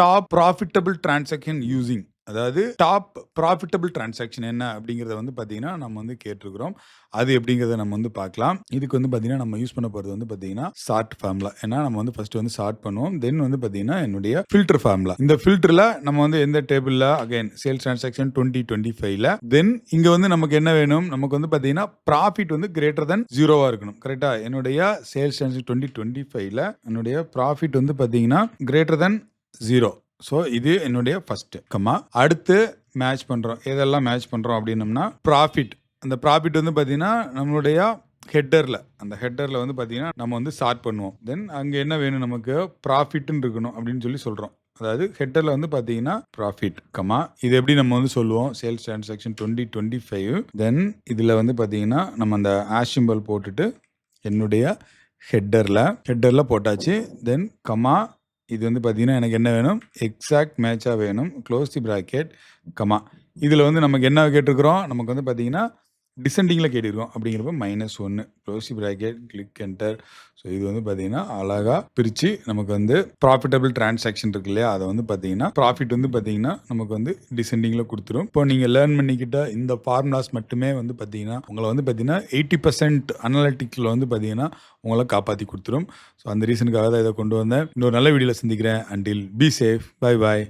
டாப் ப்ராஃபிட்டபிள் டிரான்சாக்ஷன் யூசிங், அதாவது டாப் ப்ராஃபிட்டபிள் டிரான்சாக்ஷன் என்ன அப்படிங்கிறத வந்து பார்த்தீங்கன்னா நம்ம வந்து கேட்டிருக்கிறோம். அது எப்படிங்கிறத நம்ம வந்து பார்க்கலாம். இதுக்கு வந்து பார்த்தீங்கன்னா நம்ம யூஸ் பண்ண போகிறது வந்து பார்த்தீங்கன்னா சார்ட் ஃபார்முலா. ஏன்னா நம்ம வந்து ஃபர்ஸ்ட் வந்து சார்ட் பண்ணுவோம். தென் வந்து பார்த்தீங்கன்னா என்னுடைய ஃபில்டர் ஃபார்முலா. இந்த ஃபில்டரில் நம்ம வந்து எந்த டேபிளில் அகைன் சேல்ஸ் டிரான்சாக்ஷன் 2025 தென் இங்கே வந்து நமக்கு என்ன வேணும்? நமக்கு வந்து பார்த்தீங்கன்னா ப்ராஃபிட் வந்து கிரேட்டர் தென் 0 இருக்கணும். கரெக்டாக? என்னுடைய சேல்ஸ் டிரான்சாக்ஷன் 2025 என்னுடைய ப்ராஃபிட் வந்து பார்த்தீங்கன்னா கிரேட்டர் தென் 0. ஸோ இது என்னுடைய ஃபர்ஸ்ட் கம்மா. அடுத்து மேட்ச் பண்ணுறோம். எதெல்லாம் மேட்ச் பண்ணுறோம் அப்படின்னம்னா ப்ராஃபிட். அந்த ப்ராஃபிட் வந்து பார்த்தீங்கன்னா நம்மளுடைய அந்த ஹெட்டரில் வந்து பார்த்தீங்கன்னா நம்ம வந்து சார்ட் பண்ணுவோம். தென் அங்கே என்ன வேணும்? நமக்கு ப்ராஃபிட்னு இருக்கணும் அப்படின்னு சொல்கிறோம். அதாவது ஹெட்டரில் வந்து பார்த்தீங்கன்னா ப்ராஃபிட் கம்மா. இது எப்படி நம்ம வந்து சொல்லுவோம்? சேல்ஸ் டிரான்சாக்ஷன் 2025 தென் இதில் வந்து பார்த்தீங்கன்னா நம்ம அந்த ஆஷ் சிம்பல் போட்டுட்டு என்னுடைய ஹெட்டரில் போட்டாச்சு. தென் கம்மா. இது வந்து பார்த்தீங்கன்னா எனக்கு என்ன வேணும்? எக்ஸாக்ட் மேட்சாக வேணும். Close the bracket comma. இதில் வந்து நமக்கு என்ன கேட்டிருக்கிறோம்? நமக்கு வந்து பார்த்தீங்கன்னா டிசெண்டிங்கில் கேட்டிருக்கோம். அப்படிங்கிறப்ப -1 close the bracket click enter. So இது வந்து பார்த்தீங்கன்னா அழகாக பிரித்து நமக்கு வந்து ப்ராஃபிட்டபிள் டிரான்சாக்ஷன் இருக்கு இல்லையா? அதை வந்து பார்த்தீங்கன்னா ப்ராஃபிட் வந்து பார்த்தீங்கன்னா நமக்கு வந்து டிசெண்டிங்கில் கொடுத்துரும். இப்போ நீங்கள் லேர்ன் பண்ணிக்கிட்ட இந்த ஃபார்முலாஸ் மட்டுமே வந்து பார்த்தீங்கன்னா உங்களை வந்து பார்த்தீங்கன்னா 80% அனலிட்டிக்கில் வந்து பார்த்தீங்கன்னா உங்களை காப்பாற்றி கொடுத்துரும். ஸோ அந்த ரீசனுக்காக தான் இதை கொண்டு வந்தேன். இன்னொரு நல்ல வீடியோவில் சந்திக்கிறேன். Until be safe. Bye bye.